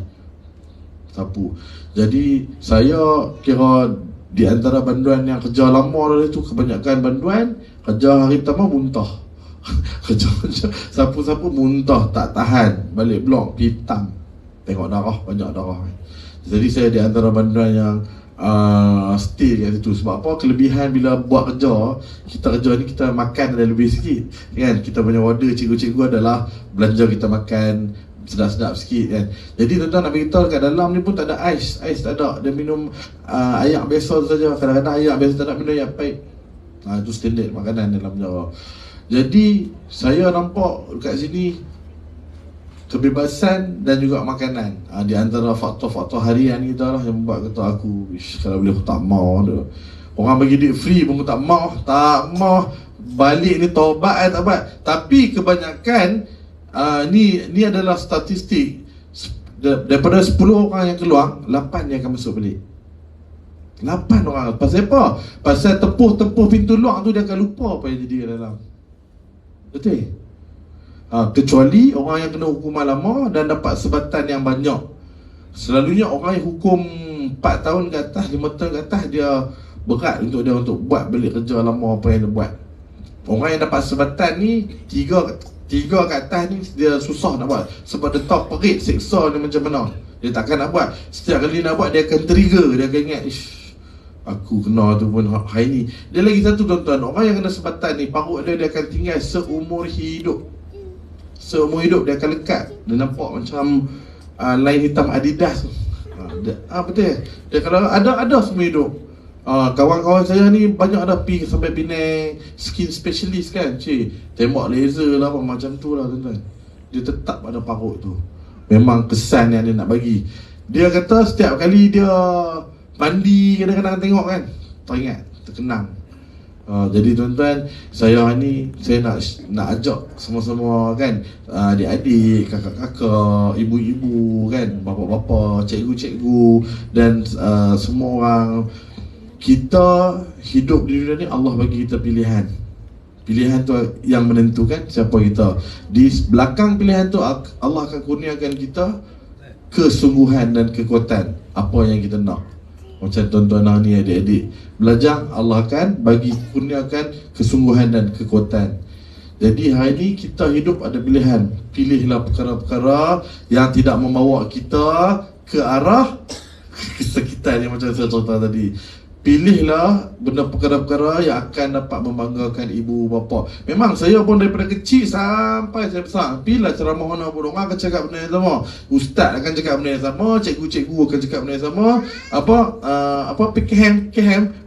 sapu. Jadi saya kira di antara banduan yang kerja lama tu, kebanyakan banduan kerja hari pertama muntah. Kerja sapu-sapu muntah, tak tahan, balik blok hitam, tengok darah, banyak darah. Jadi saya di antara banduan yang stay kat situ. Sebab apa? Kelebihan bila buat kerja, kita kerja ni kita makan ada lebih sikit, kan? Kita punya order cikgu-cikgu adalah belanja kita makan sedap-sedap sikit, kan? Jadi tuan-tuan nak beritahu kat dalam ni pun tak ada ais tak ada. Dia minum air biasa saja. Kadang-kadang air biasa tak ada, minum air paip. Itu standard makanan dalam penjara. Jadi saya nampak kat sini kebebasan dan juga makanan. Di antara faktor-faktor harian kita lah yang membuat kata aku, kalau boleh aku tak mau dah. Orang bagi duit free pun aku tak mau balik ni taubat tak buat. Tapi kebanyakan ni adalah statistik, daripada 10 orang yang keluar, 8 yang akan masuk balik. 8 orang. Pasal apa? Pasal tempuh pintu luar tu dia akan lupa apa yang jadi kat dalam. Betul? Kecuali orang yang kena hukuman lama dan dapat sebatan yang banyak. Selalunya orang yang hukum 4 tahun ke atas, 5 tahun ke atas, dia berat untuk dia untuk buat balik kerja lama apa yang dia buat. Orang yang dapat sebatan ni 3 ke atas ni dia susah nak buat, sebab dia tahu perit seksa ni macam mana. Dia takkan nak buat. Setiap kali nak buat dia akan trigger, dia akan ingat, aku kena tu pun hari ni. Dia lagi satu tuan-tuan, orang yang kena sebatan ni parut dia akan tinggal seumur hidup. Seumur hidup dia akan lekat. Dia nampak macam line hitam Adidas tu. Betul. Dia kalau ada seumur hidup. Kawan-kawan saya ni banyak ada pergi sampai Penang skin specialist kan. Tembak laser lah apa macam tu lah tuan-tuan. Dia tetap ada parut tu. Memang kesan yang dia nak bagi. Dia kata setiap kali dia mandi kadang-kadang tengok kan, teringat, terkenang. Jadi tuan-tuan, saya nak ajak semua-semua kan, adik-adik, kakak-kakak, ibu-ibu kan, bapa-bapa, cikgu-cikgu dan semua orang. Kita hidup di dunia ni, Allah bagi kita pilihan. Pilihan tu yang menentukan siapa kita. Di belakang pilihan tu Allah akan kurniakan kita kesungguhan dan kekuatan apa yang kita nak. Macam tuan-tuan ni adik-adik belajar, Allah akan bagi kurniakan kesungguhan dan kekuatan. Jadi hari ni kita hidup ada pilihan. Pilihlah perkara-perkara yang tidak membawa kita ke arah kesakitan yang macam saya cerita tadi. Pilihlah benda perkara-perkara yang akan dapat membanggakan ibu bapa. Memang saya pun daripada kecil sampai saya besar, pilihlah ceramah mana pun orang akan cakap benda yang sama. Ustaz akan cakap benda yang sama, cikgu-cikgu akan cakap benda yang sama.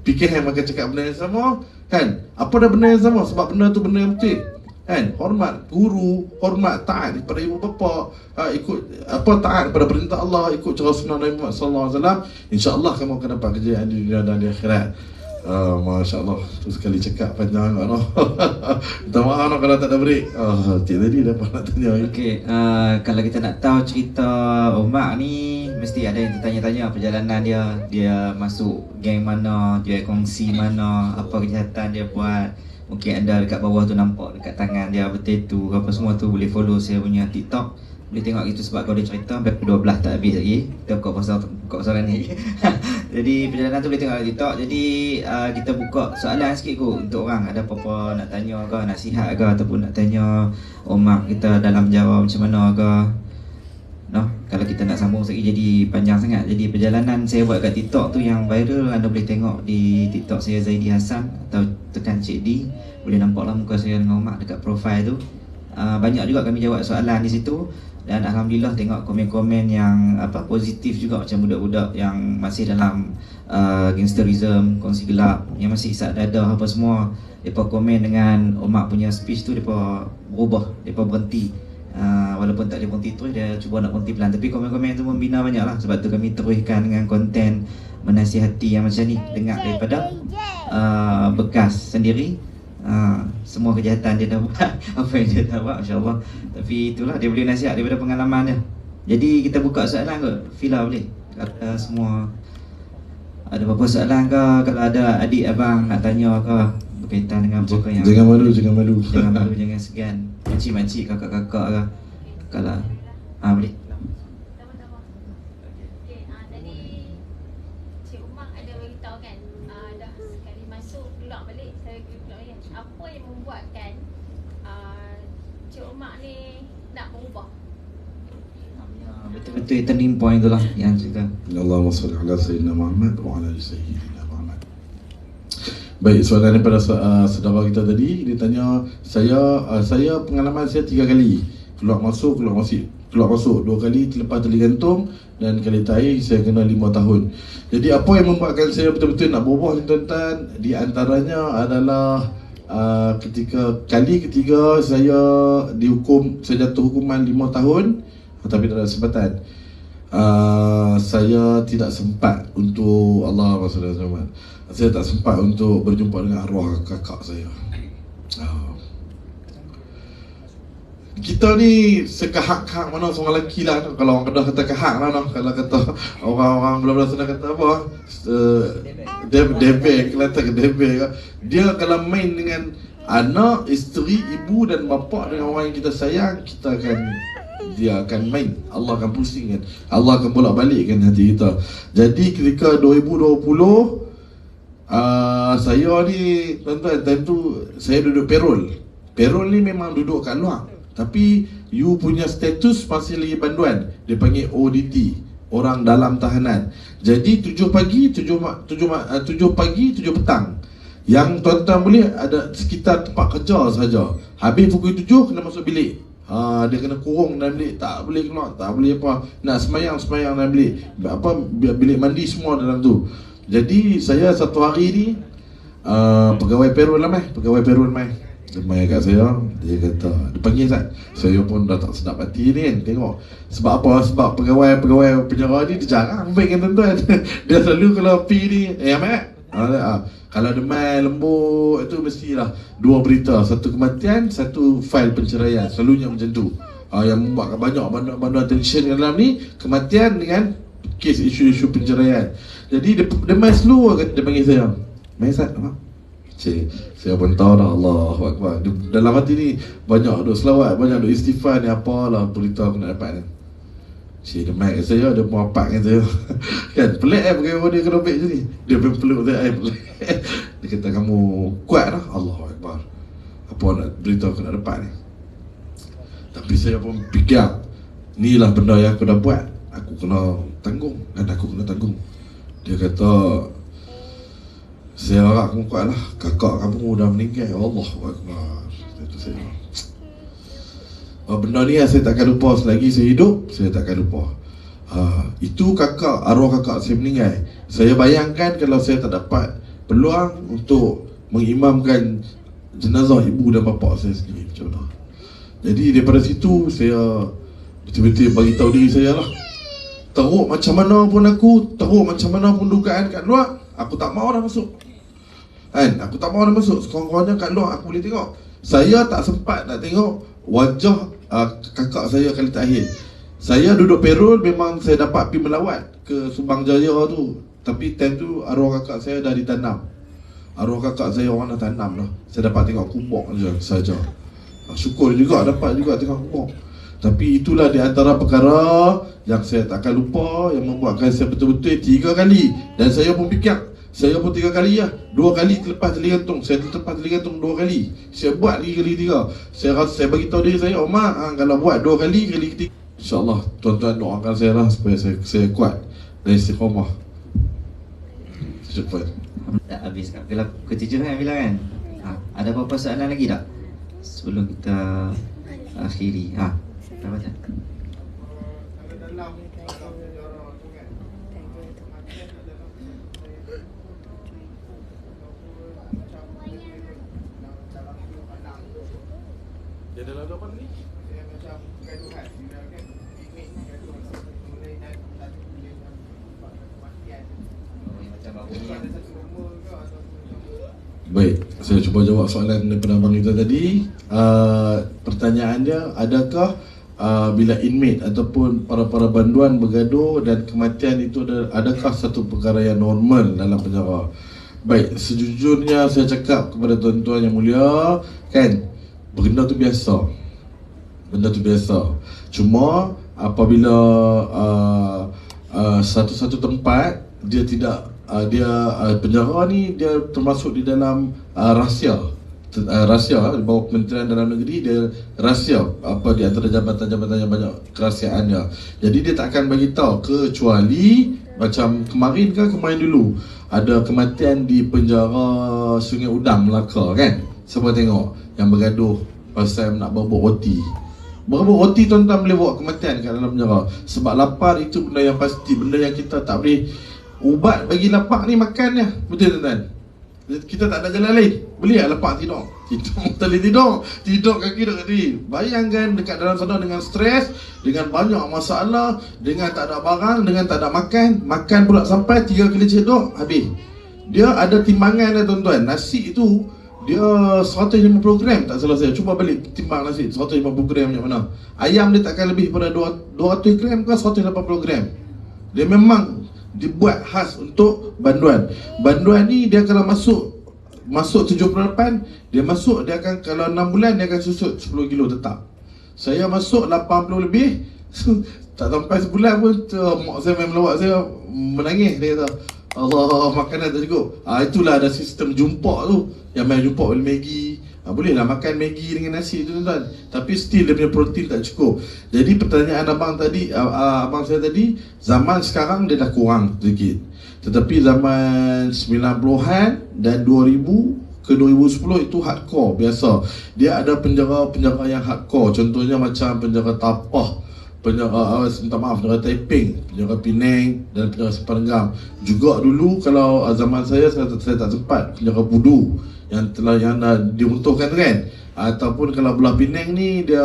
PKM akan cakap benda yang sama. Kan? Apa dah benda yang sama? Sebab benda tu benda yang betul. Kan? Hormat guru, hormat taat kepada ibu bapa, ikut taat kepada perintah Allah, ikut cara sunnah Nabi Muhammad sallallahu alaihi wasallam. Insya-Allah kamu akan dapat kejayaan di dunia dan di akhirat. Masya-Allah, tu sekali cakap panjang kan. Minta maaf kalau tak ada break. Cik tadi dah nak tanya. Okey, kalau kita nak tahu cerita Umar ni, mesti ada yang tanya-tanya perjalanan dia masuk geng mana, dia kongsi mana, apa kejahatan dia buat. Mungkin anda dekat bawah tu nampak dekat tangan dia bertatu apa semua tu, boleh follow saya punya TikTok. Boleh tengok itu sebab kalau dia cerita sampai 12 tak habis lagi. Kita buka pasal ni. Jadi perjalanan tu boleh tengok di TikTok. Jadi kita buka soalan sikit kot untuk orang ada apa-apa nak tanya ke, nasihat ke, ataupun nak tanya Omar kita dalam jawab macam mana ke. Kalau kita nak sambung lagi jadi panjang sangat. Jadi perjalanan saya buat kat TikTok tu yang viral, anda boleh tengok di TikTok saya Zaidi Hassan atau tekan Cik D, boleh nampaklah muka saya dengan Omar dekat profile tu. Banyak juga kami jawab soalan di situ. Dan Alhamdulillah tengok komen-komen yang positif juga, macam budak-budak yang masih dalam gangsterism, kongsi gelap, yang masih isap dadah apa semua. Mereka komen dengan Omar punya speech tu, mereka berubah, mereka berhenti. Walaupun tak dia berhenti terus, dia cuba nak berhenti pelan. Tapi komen-komen tu membina banyak lah. Sebab tu kami teruskan dengan konten menasihati yang macam ni, dengar daripada bekas sendiri. Semua kejahatan dia dah buat, apa yang dia dah buat, Masya Allah. Tapi itulah, dia boleh nasihat daripada pengalaman dia. Jadi kita buka soalan kot, Fila boleh? Kata semua ada apa-apa soalan ke, kalau ada adik abang nak tanya ke berkaitan dengan apa yang Jangan malu Jangan malu, jangan segan. Makcik-makcik, kakak-kakak ke, kalau boleh. Betul-betul turning point tu lah yang cerita. Allahumma salli ala Sayyidina Muhammad wa ala ali Sayyidina Muhammad. Baik, soalan daripada saudara kita tadi, dia tanya, saya pengalaman saya 3 kali keluar masuk 2 kali terlepas tali gantung, dan kali terakhir saya kena 5 tahun. Jadi apa yang membuatkan saya betul-betul nak berubah ni tuan-tuan? Di antaranya adalah ketika kali ketiga saya dihukum, saya jatuh hukuman 5 tahun, tapi tak ada kesempatan. Saya tidak sempat untuk Allah SWT. Saya tak sempat untuk berjumpa dengan arwah kakak saya. Kita ni sekahak-kahak mana seorang lelaki lah. Kalau orang Kedah kata kahak lah. Kalau kata orang-orang belah-belah sana kata apa, debek, Kelantan ke debek. Dia kalau main dengan anak, isteri, ibu dan bapa, dengan orang yang kita sayang, dia akan main. Allah akan pusingkan, Allah akan bolak-balikkan hati kita. Jadi ketika 2020, saya ni tuan-tuan, time tu saya duduk payroll. Payroll ni memang duduk kat luar, tapi you punya status masih lagi banduan. Dia panggil ODT, orang dalam tahanan. Jadi 7 pagi, 7 pagi, 7 petang. Yang tuan-tuan boleh ada sekitar tempat kerja saja. Habis pukul 7 kena masuk bilik. Dia kena kurung dalam bilik, tak boleh keluar, tak boleh apa. Nak semayang dalam bilik. Bilik mandi semua dalam tu. Jadi saya satu hari ni pegawai payroll lah pegawai payroll dia main kat saya, dia kata, dia panggil Zat. Saya pun dah tak sedap hati ni kan, tengok. Sebab apa? Sebab pegawai penjara ni dia jarang baik kan tuan-tuan. Dia selalu kalau pi ni, Ahmad, kalau demai lembut itu mestilah 2 berita, 1 kematian, 1 fail penceraian. Selalunya macam tu. Yang membuatkan banyak banduan tension dalam ni, kematian dengan kes isu-isu penceraian. Jadi dia main slow, dia panggil saya, main Zat, apa? Saya pun tahu dah, Allahu Akbar. Dalam hati ni banyak duk selawat, banyak duk istighfar ni, apalah berita aku nak dapat ni. Dia main kat saya, dia pun apak kat saya. Kan, pelik bagaimana dia kena baik je ni. Dia pun peluk saya, pelik. Dia kata, kamu kuat dah, Allahu Akbar. Apa nak berita aku nak dapat ni. Tapi saya pun fikir, ni lah benda yang aku dah buat, aku kena tanggung. Dan aku kena tanggung. Dia kata, saya harap kamu kuat lah, kakak kamu dah meninggal. Allahu Akbar. Itu saya, benda ni saya takkan lupa selagi saya hidup. Saya takkan lupa. Itu arwah kakak saya meninggal. Saya bayangkan kalau saya tak dapat peluang untuk mengimamkan jenazah ibu dan bapa saya sendiri, macam mana. Jadi daripada situ saya betul-betul bagi tahu diri saya lah, teruk macam mana pun aku, teruk macam mana pun dugaan kat luar, aku tak mahu dah masuk. Aku tak mahu dah masuk. Sekurang-kurangnya kat luar aku boleh tengok. Saya tak sempat nak tengok wajah kakak saya kali terakhir. Saya duduk payroll, memang saya dapat pergi melawat ke Subang Jaya tu. Tapi time tu arwah kakak saya dah ditanam. Arwah kakak saya orang dah tanam dah. Saya dapat tengok kubur je saja. Syukur juga dapat juga tengok kubur. Tapi itulah di antara perkara yang saya takkan lupa, yang membuatkan saya betul-betul 3 kali. Dan saya pun fikir, saya pun 3 kali lah. 2 kali terlepas tali gantung. Saya terlepas tali gantung 2 kali. Saya buat lagi kali 3. Saya beritahu diri saya, Omar, kalau buat 2 kali, kali ketiga, InsyaAllah tuan-tuan doakan saya lah supaya saya kuat dan istiqamah. Cepat. Dah habis kat film ke-7 kan Bila kan? Ada apa-apa soalan lagi tak? Sebelum kita akhiri. Dah baca. Dia dalam apa ni? Dia macam kegaduhan, Baik, saya cuba jawab soalan daripada abang kita tadi. Pertanyaan dia, adakah bila inmate ataupun para banduan bergaduh dan kematian itu adakah satu perkara yang normal dalam penjara? Baik, sejujurnya saya cakap kepada tuan-tuan yang mulia, kan, benda tu biasa. Benda tu biasa. Cuma apabila satu-satu tempat dia tidak penjara ni dia termasuk di dalam rahsia di bawah Kementerian Dalam Negeri, dia rahsia apa di antara jabatan-jabatan yang banyak kerahsiaan dia. Jadi dia tak akan bagi tahu kecuali macam kemarin dulu ada kematian di penjara Sungai Udang Melaka kan. Siapa tengok yang bergaduh pasal nak berebut roti. Berebut roti tuan-tuan boleh bawa kematian kat dalam penjara. Sebab lapar itu benda yang pasti, benda yang kita tak boleh. Ubat bagi lapar ni makan je. Betul tuan-tuan? Kita tak ada jalan lain. Boleh tak lapar tidur? tidur kaki dekat ni. Bayangkan dekat dalam sana dengan stres, dengan banyak masalah, dengan tak ada barang, dengan tak ada makan pula sampai 3 kali cedok habis. Dia ada timbangan dia tuan-tuan. Nasi itu dia 150 gram tak salah saya. Cuba balik timbang nasi 150 gram macam mana. Ayam dia takkan lebih pada 200 gram ke 180 gram. Dia memang dibuat khas untuk banduan. Banduan ni dia kalau masuk 78, dia akan kalau 6 bulan dia akan susut 10 kilo tetap. Saya masuk 80 lebih tak sampai sebulan pun mak saya main melawak saya menangis. Dia kata, Allah, makanan tak cukup. Itulah ada sistem jumpak tu. Yang main jumpak boleh Maggi. Bolehlah makan Maggi dengan nasi tu tuan. Tapi still dia punya protein tak cukup. Jadi pertanyaan abang saya tadi, zaman sekarang dia dah kurang sedikit. Tetapi zaman 90-an dan 2000 ke 2010 itu hardcore biasa. Dia ada penjara yang hardcore. Contohnya macam penjara Tapah, penjara Taiping, penjara Penang dan penjara Simpang Renggam. Juga dulu kalau zaman saya tak sempat penjara Budu yang diruntuhkan kan. Ataupun kalau belah Penang ni dia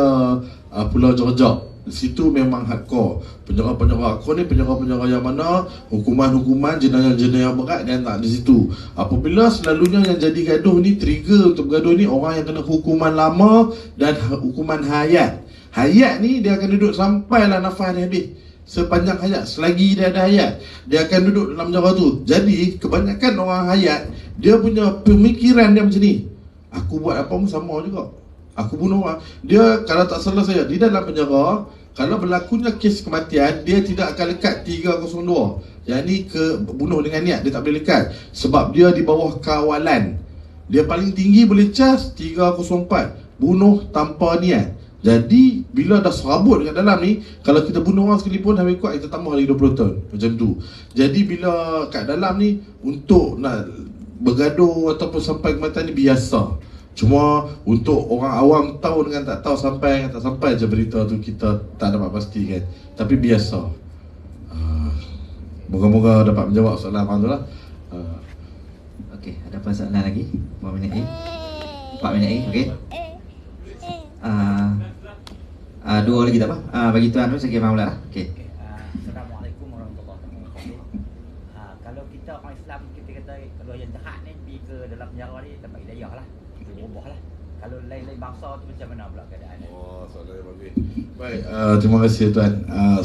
Pulau Jorjok. Di situ memang hardcore. Penjara-penjara hardcore ni penjara-penjara yang mana hukuman-hukuman jenayah-jenayah berat dan tak di situ. Apabila selalunya yang jadi gaduh ni, trigger untuk bergaduh ni orang yang kena hukuman lama dan hukuman hayat. Hayat ni dia akan duduk sampailah nafas dia habis. Sepanjang hayat, selagi dia ada hayat, dia akan duduk dalam penjara tu. Jadi kebanyakan orang hayat, dia punya pemikiran dia macam ni. Aku buat apa pun sama juga. Aku bunuh orang. Dia kalau tak salah saya di dalam penjara, kalau berlakunya kes kematian, dia tidak akan lekat 302. Yang ni bunuh dengan niat, dia tak boleh lekat. Sebab dia di bawah kawalan. Dia paling tinggi boleh cas 304. Bunuh tanpa niat. Jadi bila dah serabut dekat dalam ni, kalau kita bunuh orang sekalipun habis kuat, kita tambah lagi 20 tahun. Macam tu. Jadi bila kat dalam ni, untuk nak bergaduh ataupun sampai kematian ni biasa. Cuma untuk orang awam tahu dengan tak tahu, sampai dengan tak sampai je berita tu, kita tak dapat pastikan. Tapi biasa. Moga-moga dapat menjawab soalan abang tu lah. Okey, ada apa soalan lagi? 4 minit lagi. 4 minit lagi, okey. Dua lagi tak apa? Bagi tuan tu saya kira mula lah. Okey. Assalamualaikum warahmatullahi wabarakatuh. Kalau kita orang Islam, kita kata kalau yang jahat ni pergi ke dalam penjara ni dapat hidayah lah. Berubah lah. Kalau lain-lain bangsa tu macam mana pula keadaan? Soalan yang bagus. Baik, terima kasih tuan.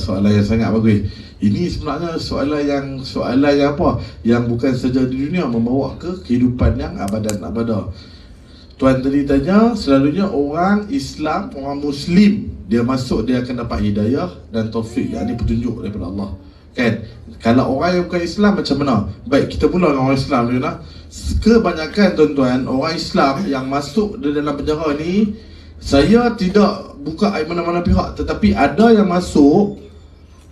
Soalan yang sangat bagus. Ini sebenarnya soalan yang apa? Yang bukan saja di dunia, membawa ke kehidupan yang abadan-abada. Tuan tadi tanya, selalunya orang Islam, orang Muslim, dia masuk dia akan dapat hidayah dan taufik, yakni petunjuk daripada Allah. Kan? Kalau orang yang bukan Islam macam mana? Baik, kita mula dengan orang Islam dulu lah. Kebanyakan tuan-tuan, orang Islam yang masuk di dalam penjara ni, saya tidak buka aib mana-mana pihak, tetapi ada yang masuk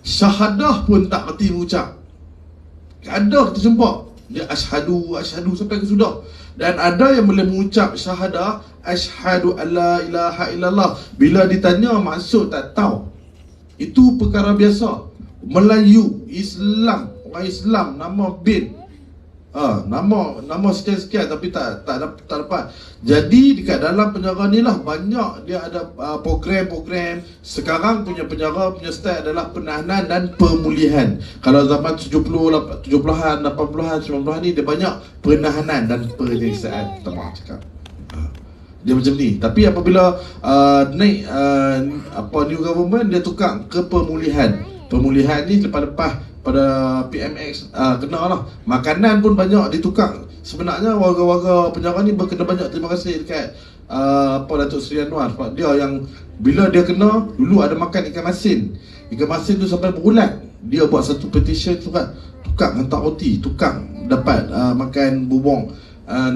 syahadah pun tak kerti mengucap. Ada kita jumpa dia asyhadu sampai ke sudah. Dan ada yang boleh mengucap syahadah, asyhadu alla ilaha illallah, bila ditanya maksud tak tahu. Itu perkara biasa. Melayu, Islam, orang Islam, nama bin, nama sekian-sekian tapi tak dapat. Jadi dekat dalam penjara ni lah banyak dia ada program-program. Sekarang punya penjara punya style adalah penahanan dan pemulihan. Kalau zaman 70-an, 80-an, 90-an ni dia banyak penahanan dan penyiksaan. Kita maaf cakap. Dia macam ni. Tapi apabila naik new government, dia tukar ke pemulihan. Pemulihan ni lepas-lepas pada PMX kena lah. Makanan pun banyak ditukar. Sebenarnya warga-warga penjara ni berkena banyak terima kasih dekat Datuk Seri Anwar. Sebab dia yang bila dia kena, dulu ada makan ikan masin. Ikan masin tu sampai berulat. Dia buat satu petition surat, tukar hantar roti, tukar dapat makan bubong,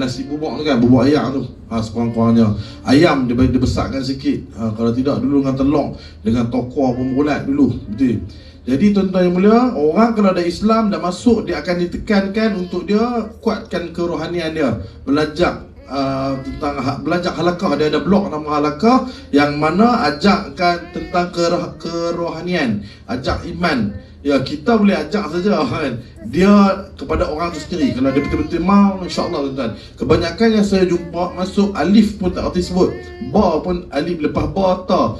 nasi bubong tu kan, bubuk ayam tu. Sekurang-kurangnya ayam dia besarkan sikit. Kalau tidak dulu dengan telur, dengan tokor pun berulat dulu. Betul. Jadi tuan-tuan yang mulia, orang kalau ada Islam dah masuk, dia akan ditekankan untuk dia kuatkan kerohanian dia, belajar tentang belajar halakah. Dia ada blog nama halakah yang mana ajakkan tentang kerohanian, ajak iman. Ya, kita boleh ajak saja kan. Dia kepada orang tu sendiri. Kalau dia betul-betul mau, insya-Allah tuan-tuan. Kebanyakan yang saya jumpa masuk alif pun tak erti sebut. Ba pun alif lepas ba ta.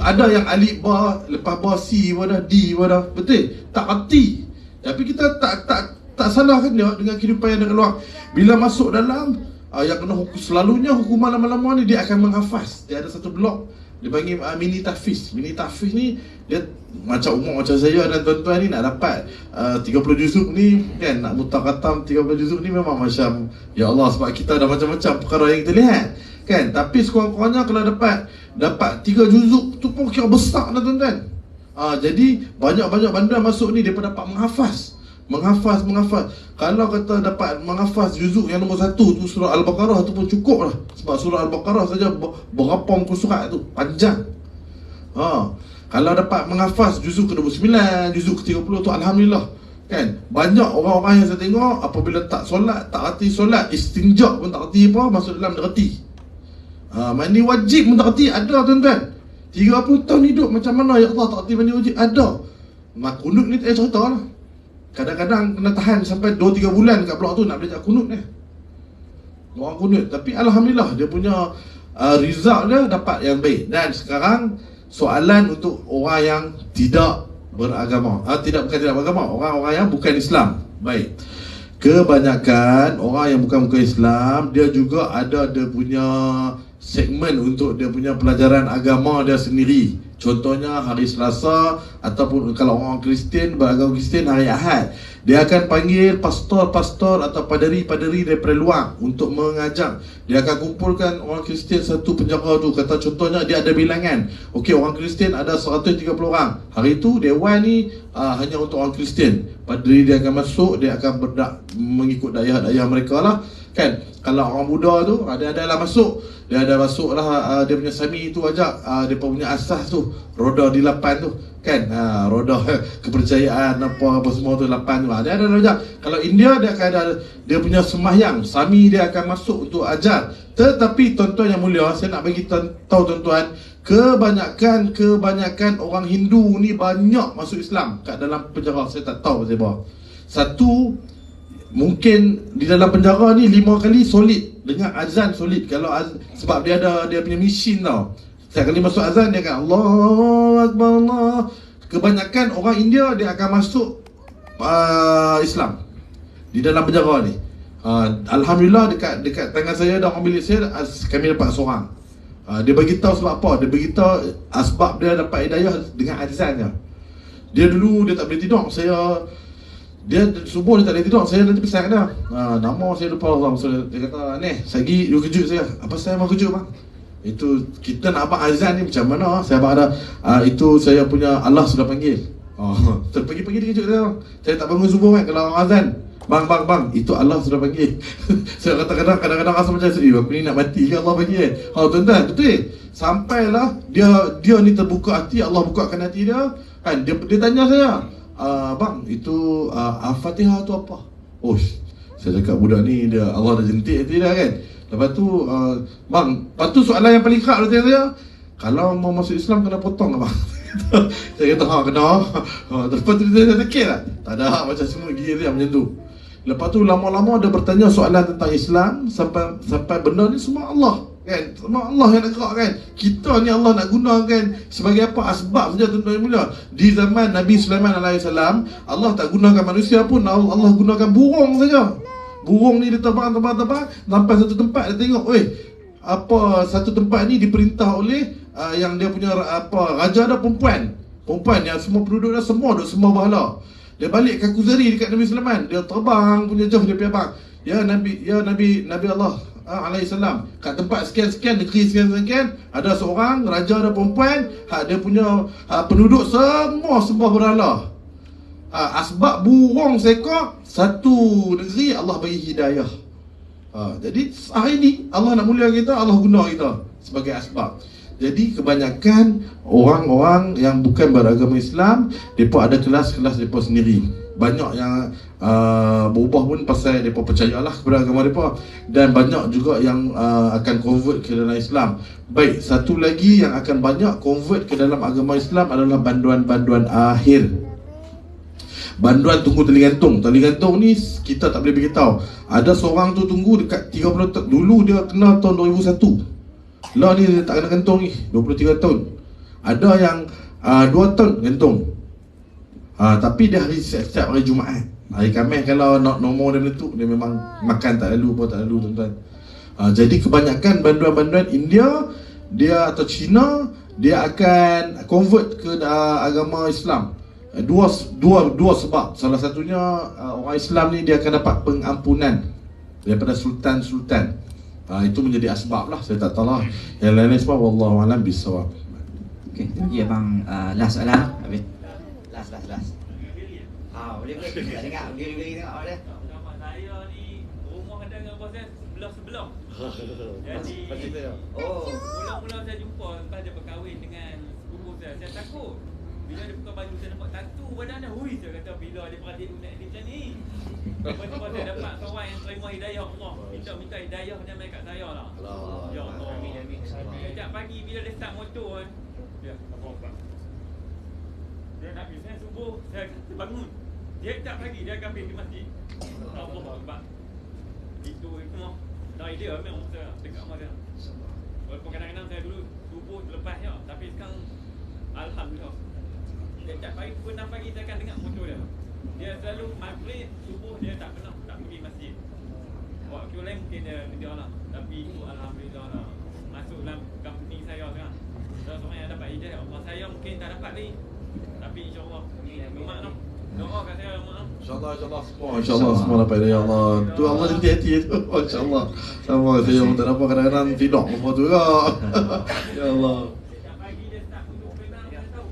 Ada yang alif ba lepas ba si pun dah, di pun dah. Betul? Tak erti. Tapi kita tak salahkan dia dengan kehidupan yang dia keluar. Bila masuk dalam yang kena hukum, selalunya hukuman lama-lama ni dia akan menghafaz. Dia ada satu blok dia panggil mini tahfiz. Mini tahfiz ni dia macam umur macam saya dan tuan-tuan ni nak dapat 30 juzuk ni kan, nak mutar khatam 30 juzuk ni memang macam ya Allah, sebab kita ada macam-macam perkara yang kita lihat kan. Tapi sekurang-kurangnya kalau dapat 3 juzuk tu pun kira besar dah tuan-tuan. Jadi banyak-banyak benda masuk ni dia pun dapat menghafaz. Kalau kata dapat menghafaz juzuk yang nombor 1 tu surah Al-Baqarah tu pun cukup lah. Sebab surah Al-Baqarah saja berapa muka surat tu, panjang. Kalau dapat menghafaz juzuk ke-29, juzuk ke-30 tu alhamdulillah. Kan? Banyak orang-orang yang saya tengok apabila tak solat, tak erti solat, istinja pun tak erti apa, masuk dalam tak erti. Mandi wajib pun tak erti, ada tuan-tuan. 30 tahun hidup macam mana ya Allah tak erti mandi wajib, ada. Mak kunut ni tak payah cerita lah. Kadang-kadang kena tahan sampai 2-3 bulan kat blok tu nak belajar kunut ni. Orang kunut. Tapi alhamdulillah dia punya result dia dapat yang baik. Dan sekarang soalan untuk orang yang tidak beragama. Bukan tidak beragama, orang-orang yang bukan Islam. Baik. Kebanyakan orang yang bukan Islam, dia juga ada dia punya segmen untuk dia punya pelajaran agama dia sendiri. Contohnya hari Selasa, ataupun kalau orang Kristian, beragama Kristian hari Ahad, dia akan panggil pastor-pastor atau paderi-paderi daripada luar untuk mengajar. Dia akan kumpulkan orang Kristian satu penjara tu. Kata contohnya dia ada bilangan, okey, orang Kristian ada 130 orang. Hari itu dewan ni hanya untuk orang Kristian. Paderi dia akan masuk, dia akan mengikut dayah-dayah mereka lah kan. Kalau orang Buddha tu dia adalah masuk, dia ada masuk lah dia punya sami tu ajak dia punya asas tu, roda di 8 tu kan, roda kepercayaan apa semua tu 8 tu dia ada ajak. Kalau India dia akan ada dia punya sembahyang, sami dia akan masuk untuk ajar. Tetapi tuan-tuan yang mulia, saya nak bagi tahu tuan-tuan, kebanyakan orang Hindu ni banyak masuk Islam kat dalam penjara. Saya tak tahu pasal apa. Satu, mungkin di dalam penjara ni 5 kali solid dengan azan solid. Kalau sebab dia ada dia punya mesin tau. Setiap kali masuk azan dia akan Allahu Akbar Allah. Kebanyakan orang India dia akan masuk Islam di dalam penjara ni. Alhamdulillah dekat tangan saya dan orang bilik saya kami dapat seorang. Dia bagi tahu sebab apa? Dia bagi tahu sebab dia dapat hidayah dengan azan je. Dia dulu dia tak boleh tidur. Dia subuh dia tak boleh tidur. Saya nanti pesan dia. Nama saya lupa Allah. Dia kata, "Neh, saya kejut saya." "Apa saya mau kejut bang?" "Itu kita nak abang azan ni macam mana?" Saya abang ada itu saya punya Allah sudah panggil. Pagi-pagi dia kejut saya. Saya tak bangun subuh kan kalau orang azan. Bang, itu Allah sudah panggil. Saya kata kadang-kadang rasa macam aku ni nak mati ke Allah panggil. Tuan-tuan, betul. Sampailah dia ni terbuka hati, Allah bukakan hati dia. Kan dia tanya saya, "Bang, itu Al-Fatihah tu apa?" Saya cakap budak ni dia Allah dah jentik hati dia kan. Lepas tu bang, lepas tu soalan yang paling kerap dia tanya, "Kalau mau masuk Islam kena potong ke bang?" Saya kata kena. Lepas tu dia fikir lah, tak ada macam semua gila dia macam tu. Lepas tu lama-lama dia bertanya soalan tentang Islam sampai benda ni semua Allah kan, semua Allah yang nak gerak kan. Kita ni Allah nak gunakan sebagai apa? Asbab saja tuan-tuan mulia. Di zaman Nabi Sulaiman AS, Allah tak gunakan manusia pun, Allah gunakan burung saja. Burung ni dia terbang sampai satu tempat dia tengok, satu tempat ni diperintah oleh yang dia punya raja ada perempuan yang semua penduduk dah semua duk sembah berhala. Dia balik ke Kuzari dekat Nabi Sulaiman, dia terbang punya jauh dia pergi abang. Ya Nabi Allah alaihissalam, kat tempat sekian-sekian, negeri sekian-sekian, ada seorang raja ada perempuan, dia punya penduduk semua sembah berhala. Asbab burung seekor, satu negeri Allah bagi hidayah. Jadi hari ni Allah nak mulia kita, Allah guna kita sebagai asbab. Jadi kebanyakan orang-orang yang bukan beragama Islam, mereka ada kelas-kelas mereka sendiri. banyak yang berubah pun pasal mereka percayalah kepada agama mereka, dan banyak juga yang akan convert ke dalam Islam. Baik, satu lagi yang akan banyak convert ke dalam agama Islam adalah banduan-banduan akhir. Banduan tunggu tali gantung. Tali gantung ni kita tak boleh beritahu. Ada seorang tu tunggu dekat 30 tahun. Dulu dia kena tahun 2001. Lah ni dia tak kena gantung ni 23 tahun. Ada yang 2 tahun gantung. Tapi dia hari setiap hari Jumaat. Hari Khamis kalau nak nombor dia meletup, dia memang makan tak lalu, apa tak lalu, tuan-tuan. Jadi kebanyakan banduan-banduan India, dia atau Cina, dia akan convert ke agama Islam. Dua sebab. Salah satunya orang Islam ni dia akan dapat pengampunan daripada sultan-sultan. Itu menjadi asbab lah. Saya tak tahu lah. Yang lain-lain sebab wallahu alam bisawab. Okey, ya bang, last soalan habis. Last. Boleh tak dengar? Boleh tengok dia. Nama saya ni rumah ada dengan bos saya sebelah-sebelah. Jadi mula-mula saya jumpa lepas dia berkahwin dengan sepupu saya takut. Bila dia buka baju saya nampak tatu badan dia. Hui, saya kata bila dia beradik dunia ni macam ni. Lepas saya dapat kawan yang terima hidayah Allah. Minta hidayah dia main kat saya lah. Ya Allah. Amin. Sejak pagi bila dia start motor kan. Dia apa-apa. Dia nak pergi saya subuh, saya bangun. Dia tak pagi, dia akan pergi ke masjid. Allah Akbar. Itu mah dah idea memang saya dekat rumah dia. Walaupun kadang-kadang saya dulu subuh terlepas je, tapi sekarang alhamdulillah. Dia tak pagi pukul 6 pagi saya akan dengar motor dia. Dia selalu maghrib, subuh dia tak pernah tak pergi masjid. Waktu lain mungkin dia lah. Tapi itu alhamdulillah lah. Masuk dalam company saya sekarang. Seorang yang dapat hidayah. Allah saya mungkin tak dapat ni. Tapi insyaAllah mak noh. Doa kat saya mak. InsyaAllah semua dapat hidayah Allah. Tu Allah jadi hati tu. InsyaAllah. Sama saya pun tak dapat kadang-kadang tidak apa tu juga. Ya Allah. Setiap pagi dia start untuk kenal saya tahu.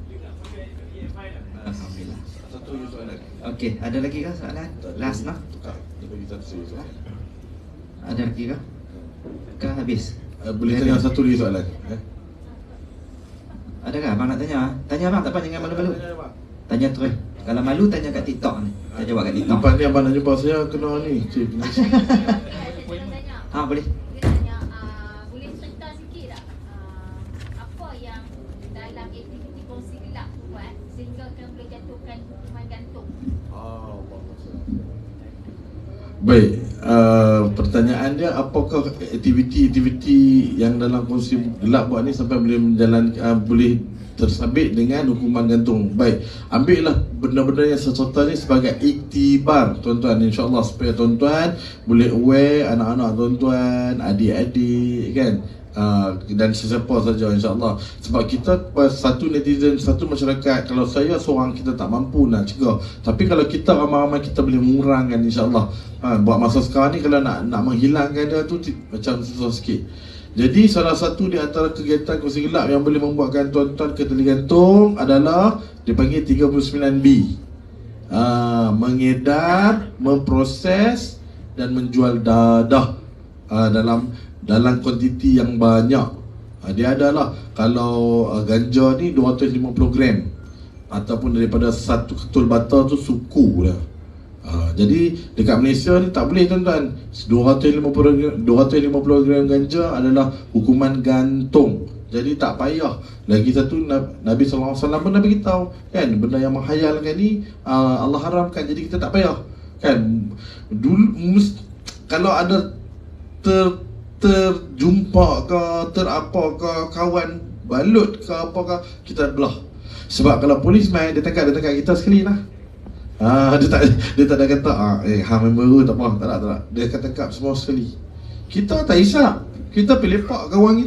Dia tak pakai EFI dah. Alhamdulillah. Satu soalan. Okey, ada lagi ke soalan? Last noh. Dia bagi satu soalan. Ada lagi ke? Ke habis? Boleh tanya satu lagi soalan. Ada ke abang nak tanya? Tanya abang, tak apa, jangan malu-malu. Tanya terus. Kalau malu tanya kat TikTok ni. Saya jawab kat TikTok. Lepas ni abang nak jumpa saya kena ni. Cik. Boleh. Boleh cerita sikit tak apa yang dalam aktiviti kongsi gelap tu buat sehingga kena boleh jatuhkan hukuman gantung? Baik, pertanyaan dia apakah aktiviti-aktiviti yang dalam kongsi gelap buat ni sampai boleh menjalankan boleh tersabit dengan hukuman gantung. Baik, ambillah benda-benda yang sesuatu ni sebagai iktibar tuan-tuan, insya-Allah, supaya tuan-tuan boleh aware anak-anak tuan-tuan, adik-adik kan, dan sesiapa saja, insya-Allah. Sebab kita satu netizen, satu masyarakat, kalau saya seorang kita tak mampu nak cegah, tapi kalau kita ramai-ramai kita boleh mengurangkan, insya-Allah. Buat masa sekarang ni kalau nak menghilangkan dia tu macam susah sikit. Jadi salah satu di antara kegiatan kongsi gelap yang boleh membuatkan tuan-tuan ke tali gantung adalah dipanggil 39B. Mengedar, memproses dan menjual dadah dalam kuantiti yang banyak. Dia adalah kalau ganja ni 250 gram ataupun daripada satu ketul bata tu suku dah. Jadi dekat Malaysia ni tak boleh tuan-tuan. 250 gram ganja adalah hukuman gantung. Jadi tak payah. Lagi satu Nabi SAW pun Nabi beritahu kan, benda yang menghayalkan ni Allah haramkan. Jadi kita tak payah kan. Dulu kalau ada terjumpa ke terapa ke kawan balut ke apa ke, kita belah. Sebab kalau polis main dia tangkap kita sekali lah. Dia tak ada kata hang member tak apa, tak nak. Dia akan tangkap semua sekali. Kita tak hisap. Kita pergi lepak kawan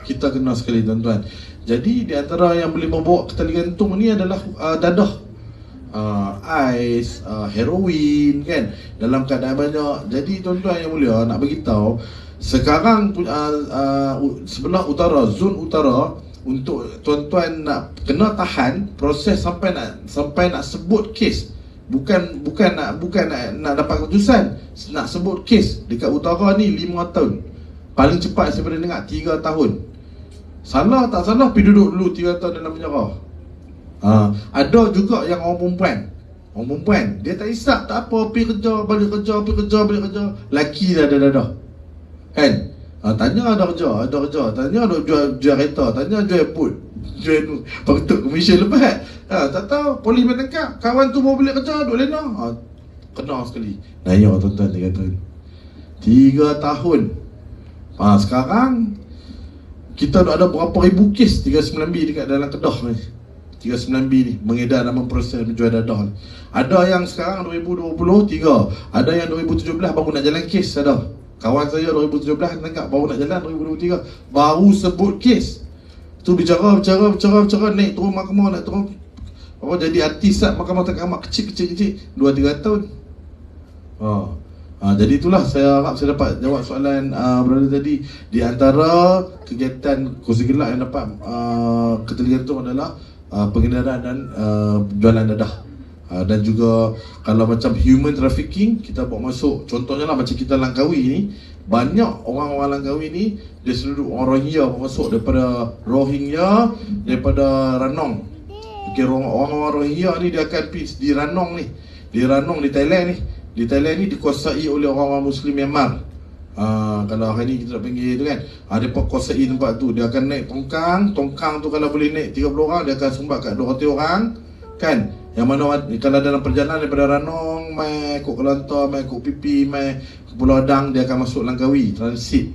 kita kena sekali tuan-tuan. Jadi di antara yang boleh membawa ke tali gantung ni adalah dadah, ais, heroin kan, dalam keadaan banyak. Jadi tuan-tuan yang mulia nak beritahu, sekarang sebelah utara, zon utara, untuk tuan-tuan nak kena tahan proses sampai nak sebut kes. Bukan nak dapat keputusan, nak sebut kes dekat utara ni 5 tahun. Paling cepat saya pernah dengar 3 tahun. Salah tak salah pergi duduk dulu 3 tahun dalam penjara. Ada juga yang orang perempuan Orang perempuan dia tak hisap, tak apa, pergi kerja, balik kerja, pergi kerja, balik kerja. Laki dah. Kan? Tanya ada kerja, tanya ada jual kereta, tanya jual put, jual patut komisen lepas. Tak tahu polis main tangkap, kawan tu mau balik kerja, duk lena. Kena sekali. Naya tuan-tuan 3 tahun. 3 tahun. Sekarang kita dah ada berapa ribu kes 39B dekat dalam Kedah ni. 39B ni mengedar dalam proses menjual dadah ni. Ada yang sekarang 2023, ada yang 2017 baru nak jalan kes ada. Kawan saya 2017 tangkap baru nak jalan 2023. Baru sebut kes. Tu bicara naik turun mahkamah, naik turun apa jadi artis mahkamah tengah kecil 2-3 tahun. Jadi itulah saya harap saya dapat jawab soalan brother tadi. Di antara kegiatan kursi gelap yang dapat ketergantung adalah pengedaran dan jualan dadah. Dan juga kalau macam human trafficking, kita bawa masuk, contohnya lah macam kita Langkawi ni, banyak orang-orang Langkawi ni dia seluruh orang Rohingya masuk daripada Rohingya, daripada Ranong. Okay, orang-orang Rohingya ni dia akan pergi di Ranong ni, di Ranong di Thailand ni. Di Thailand ni dikuasai oleh orang-orang Muslim Myanmar. Kalau hari ni kita nak panggil tu kan, dia kuasai tempat tu. Dia akan naik tongkang tu kalau boleh naik 30 orang, dia akan sumbat kat 200 orang kan. Yang mana kalau dalam perjalanan daripada Ranong mai Kok Kelantan, mai Kok Pipi, mai Pulau Adang, dia akan masuk Langkawi transit.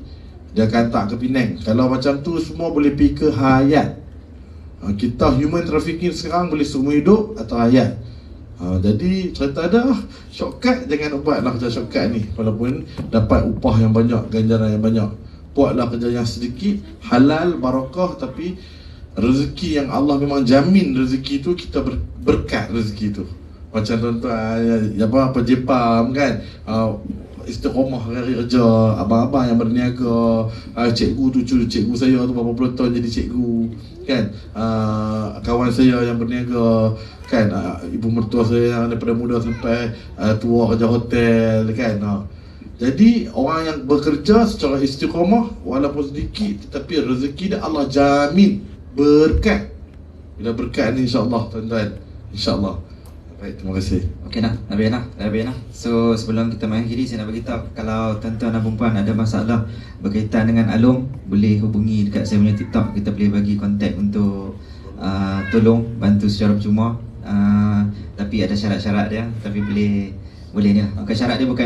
Dia akan hantar ke Penang. Kalau macam tu semua boleh pergi ke hayat. Kita human trafficking sekarang boleh seumur hidup atau hayat. Jadi cerita ada shortcut, jangan buatlah kerja shortcut ni. Walaupun dapat upah yang banyak, ganjaran yang banyak, buatlah kerja yang sedikit, halal, barakah. Tapi rezeki yang Allah memang jamin rezeki tu, kita berkat rezeki tu. Macam tuan-tuan apa Jepam kan, istiqomah hari kerja, abang-abang yang berniaga, cikgu tu cikgu saya tu berapa puluh tahun jadi cikgu kan, kawan saya yang berniaga kan, ibu mertua saya yang daripada muda sampai tua kerja hotel kan. Jadi orang yang bekerja secara istiqomah walaupun sedikit, tetapi rezeki dia Allah jamin berkat. Bila berkat ni insya-Allah tuan-tuan, insya-Allah. Baik, terima kasih. Okey dah, Nabi Ana. So sebelum kita mengakhiri, saya nak beritahu kalau tuan-tuan dan puan ada masalah berkaitan dengan Along, boleh hubungi dekat saya punya TikTok. Kita boleh bagi kontak untuk tolong bantu secara percuma. Tapi ada syarat-syarat dia, tapi boleh ni lah. Syarat dia bukan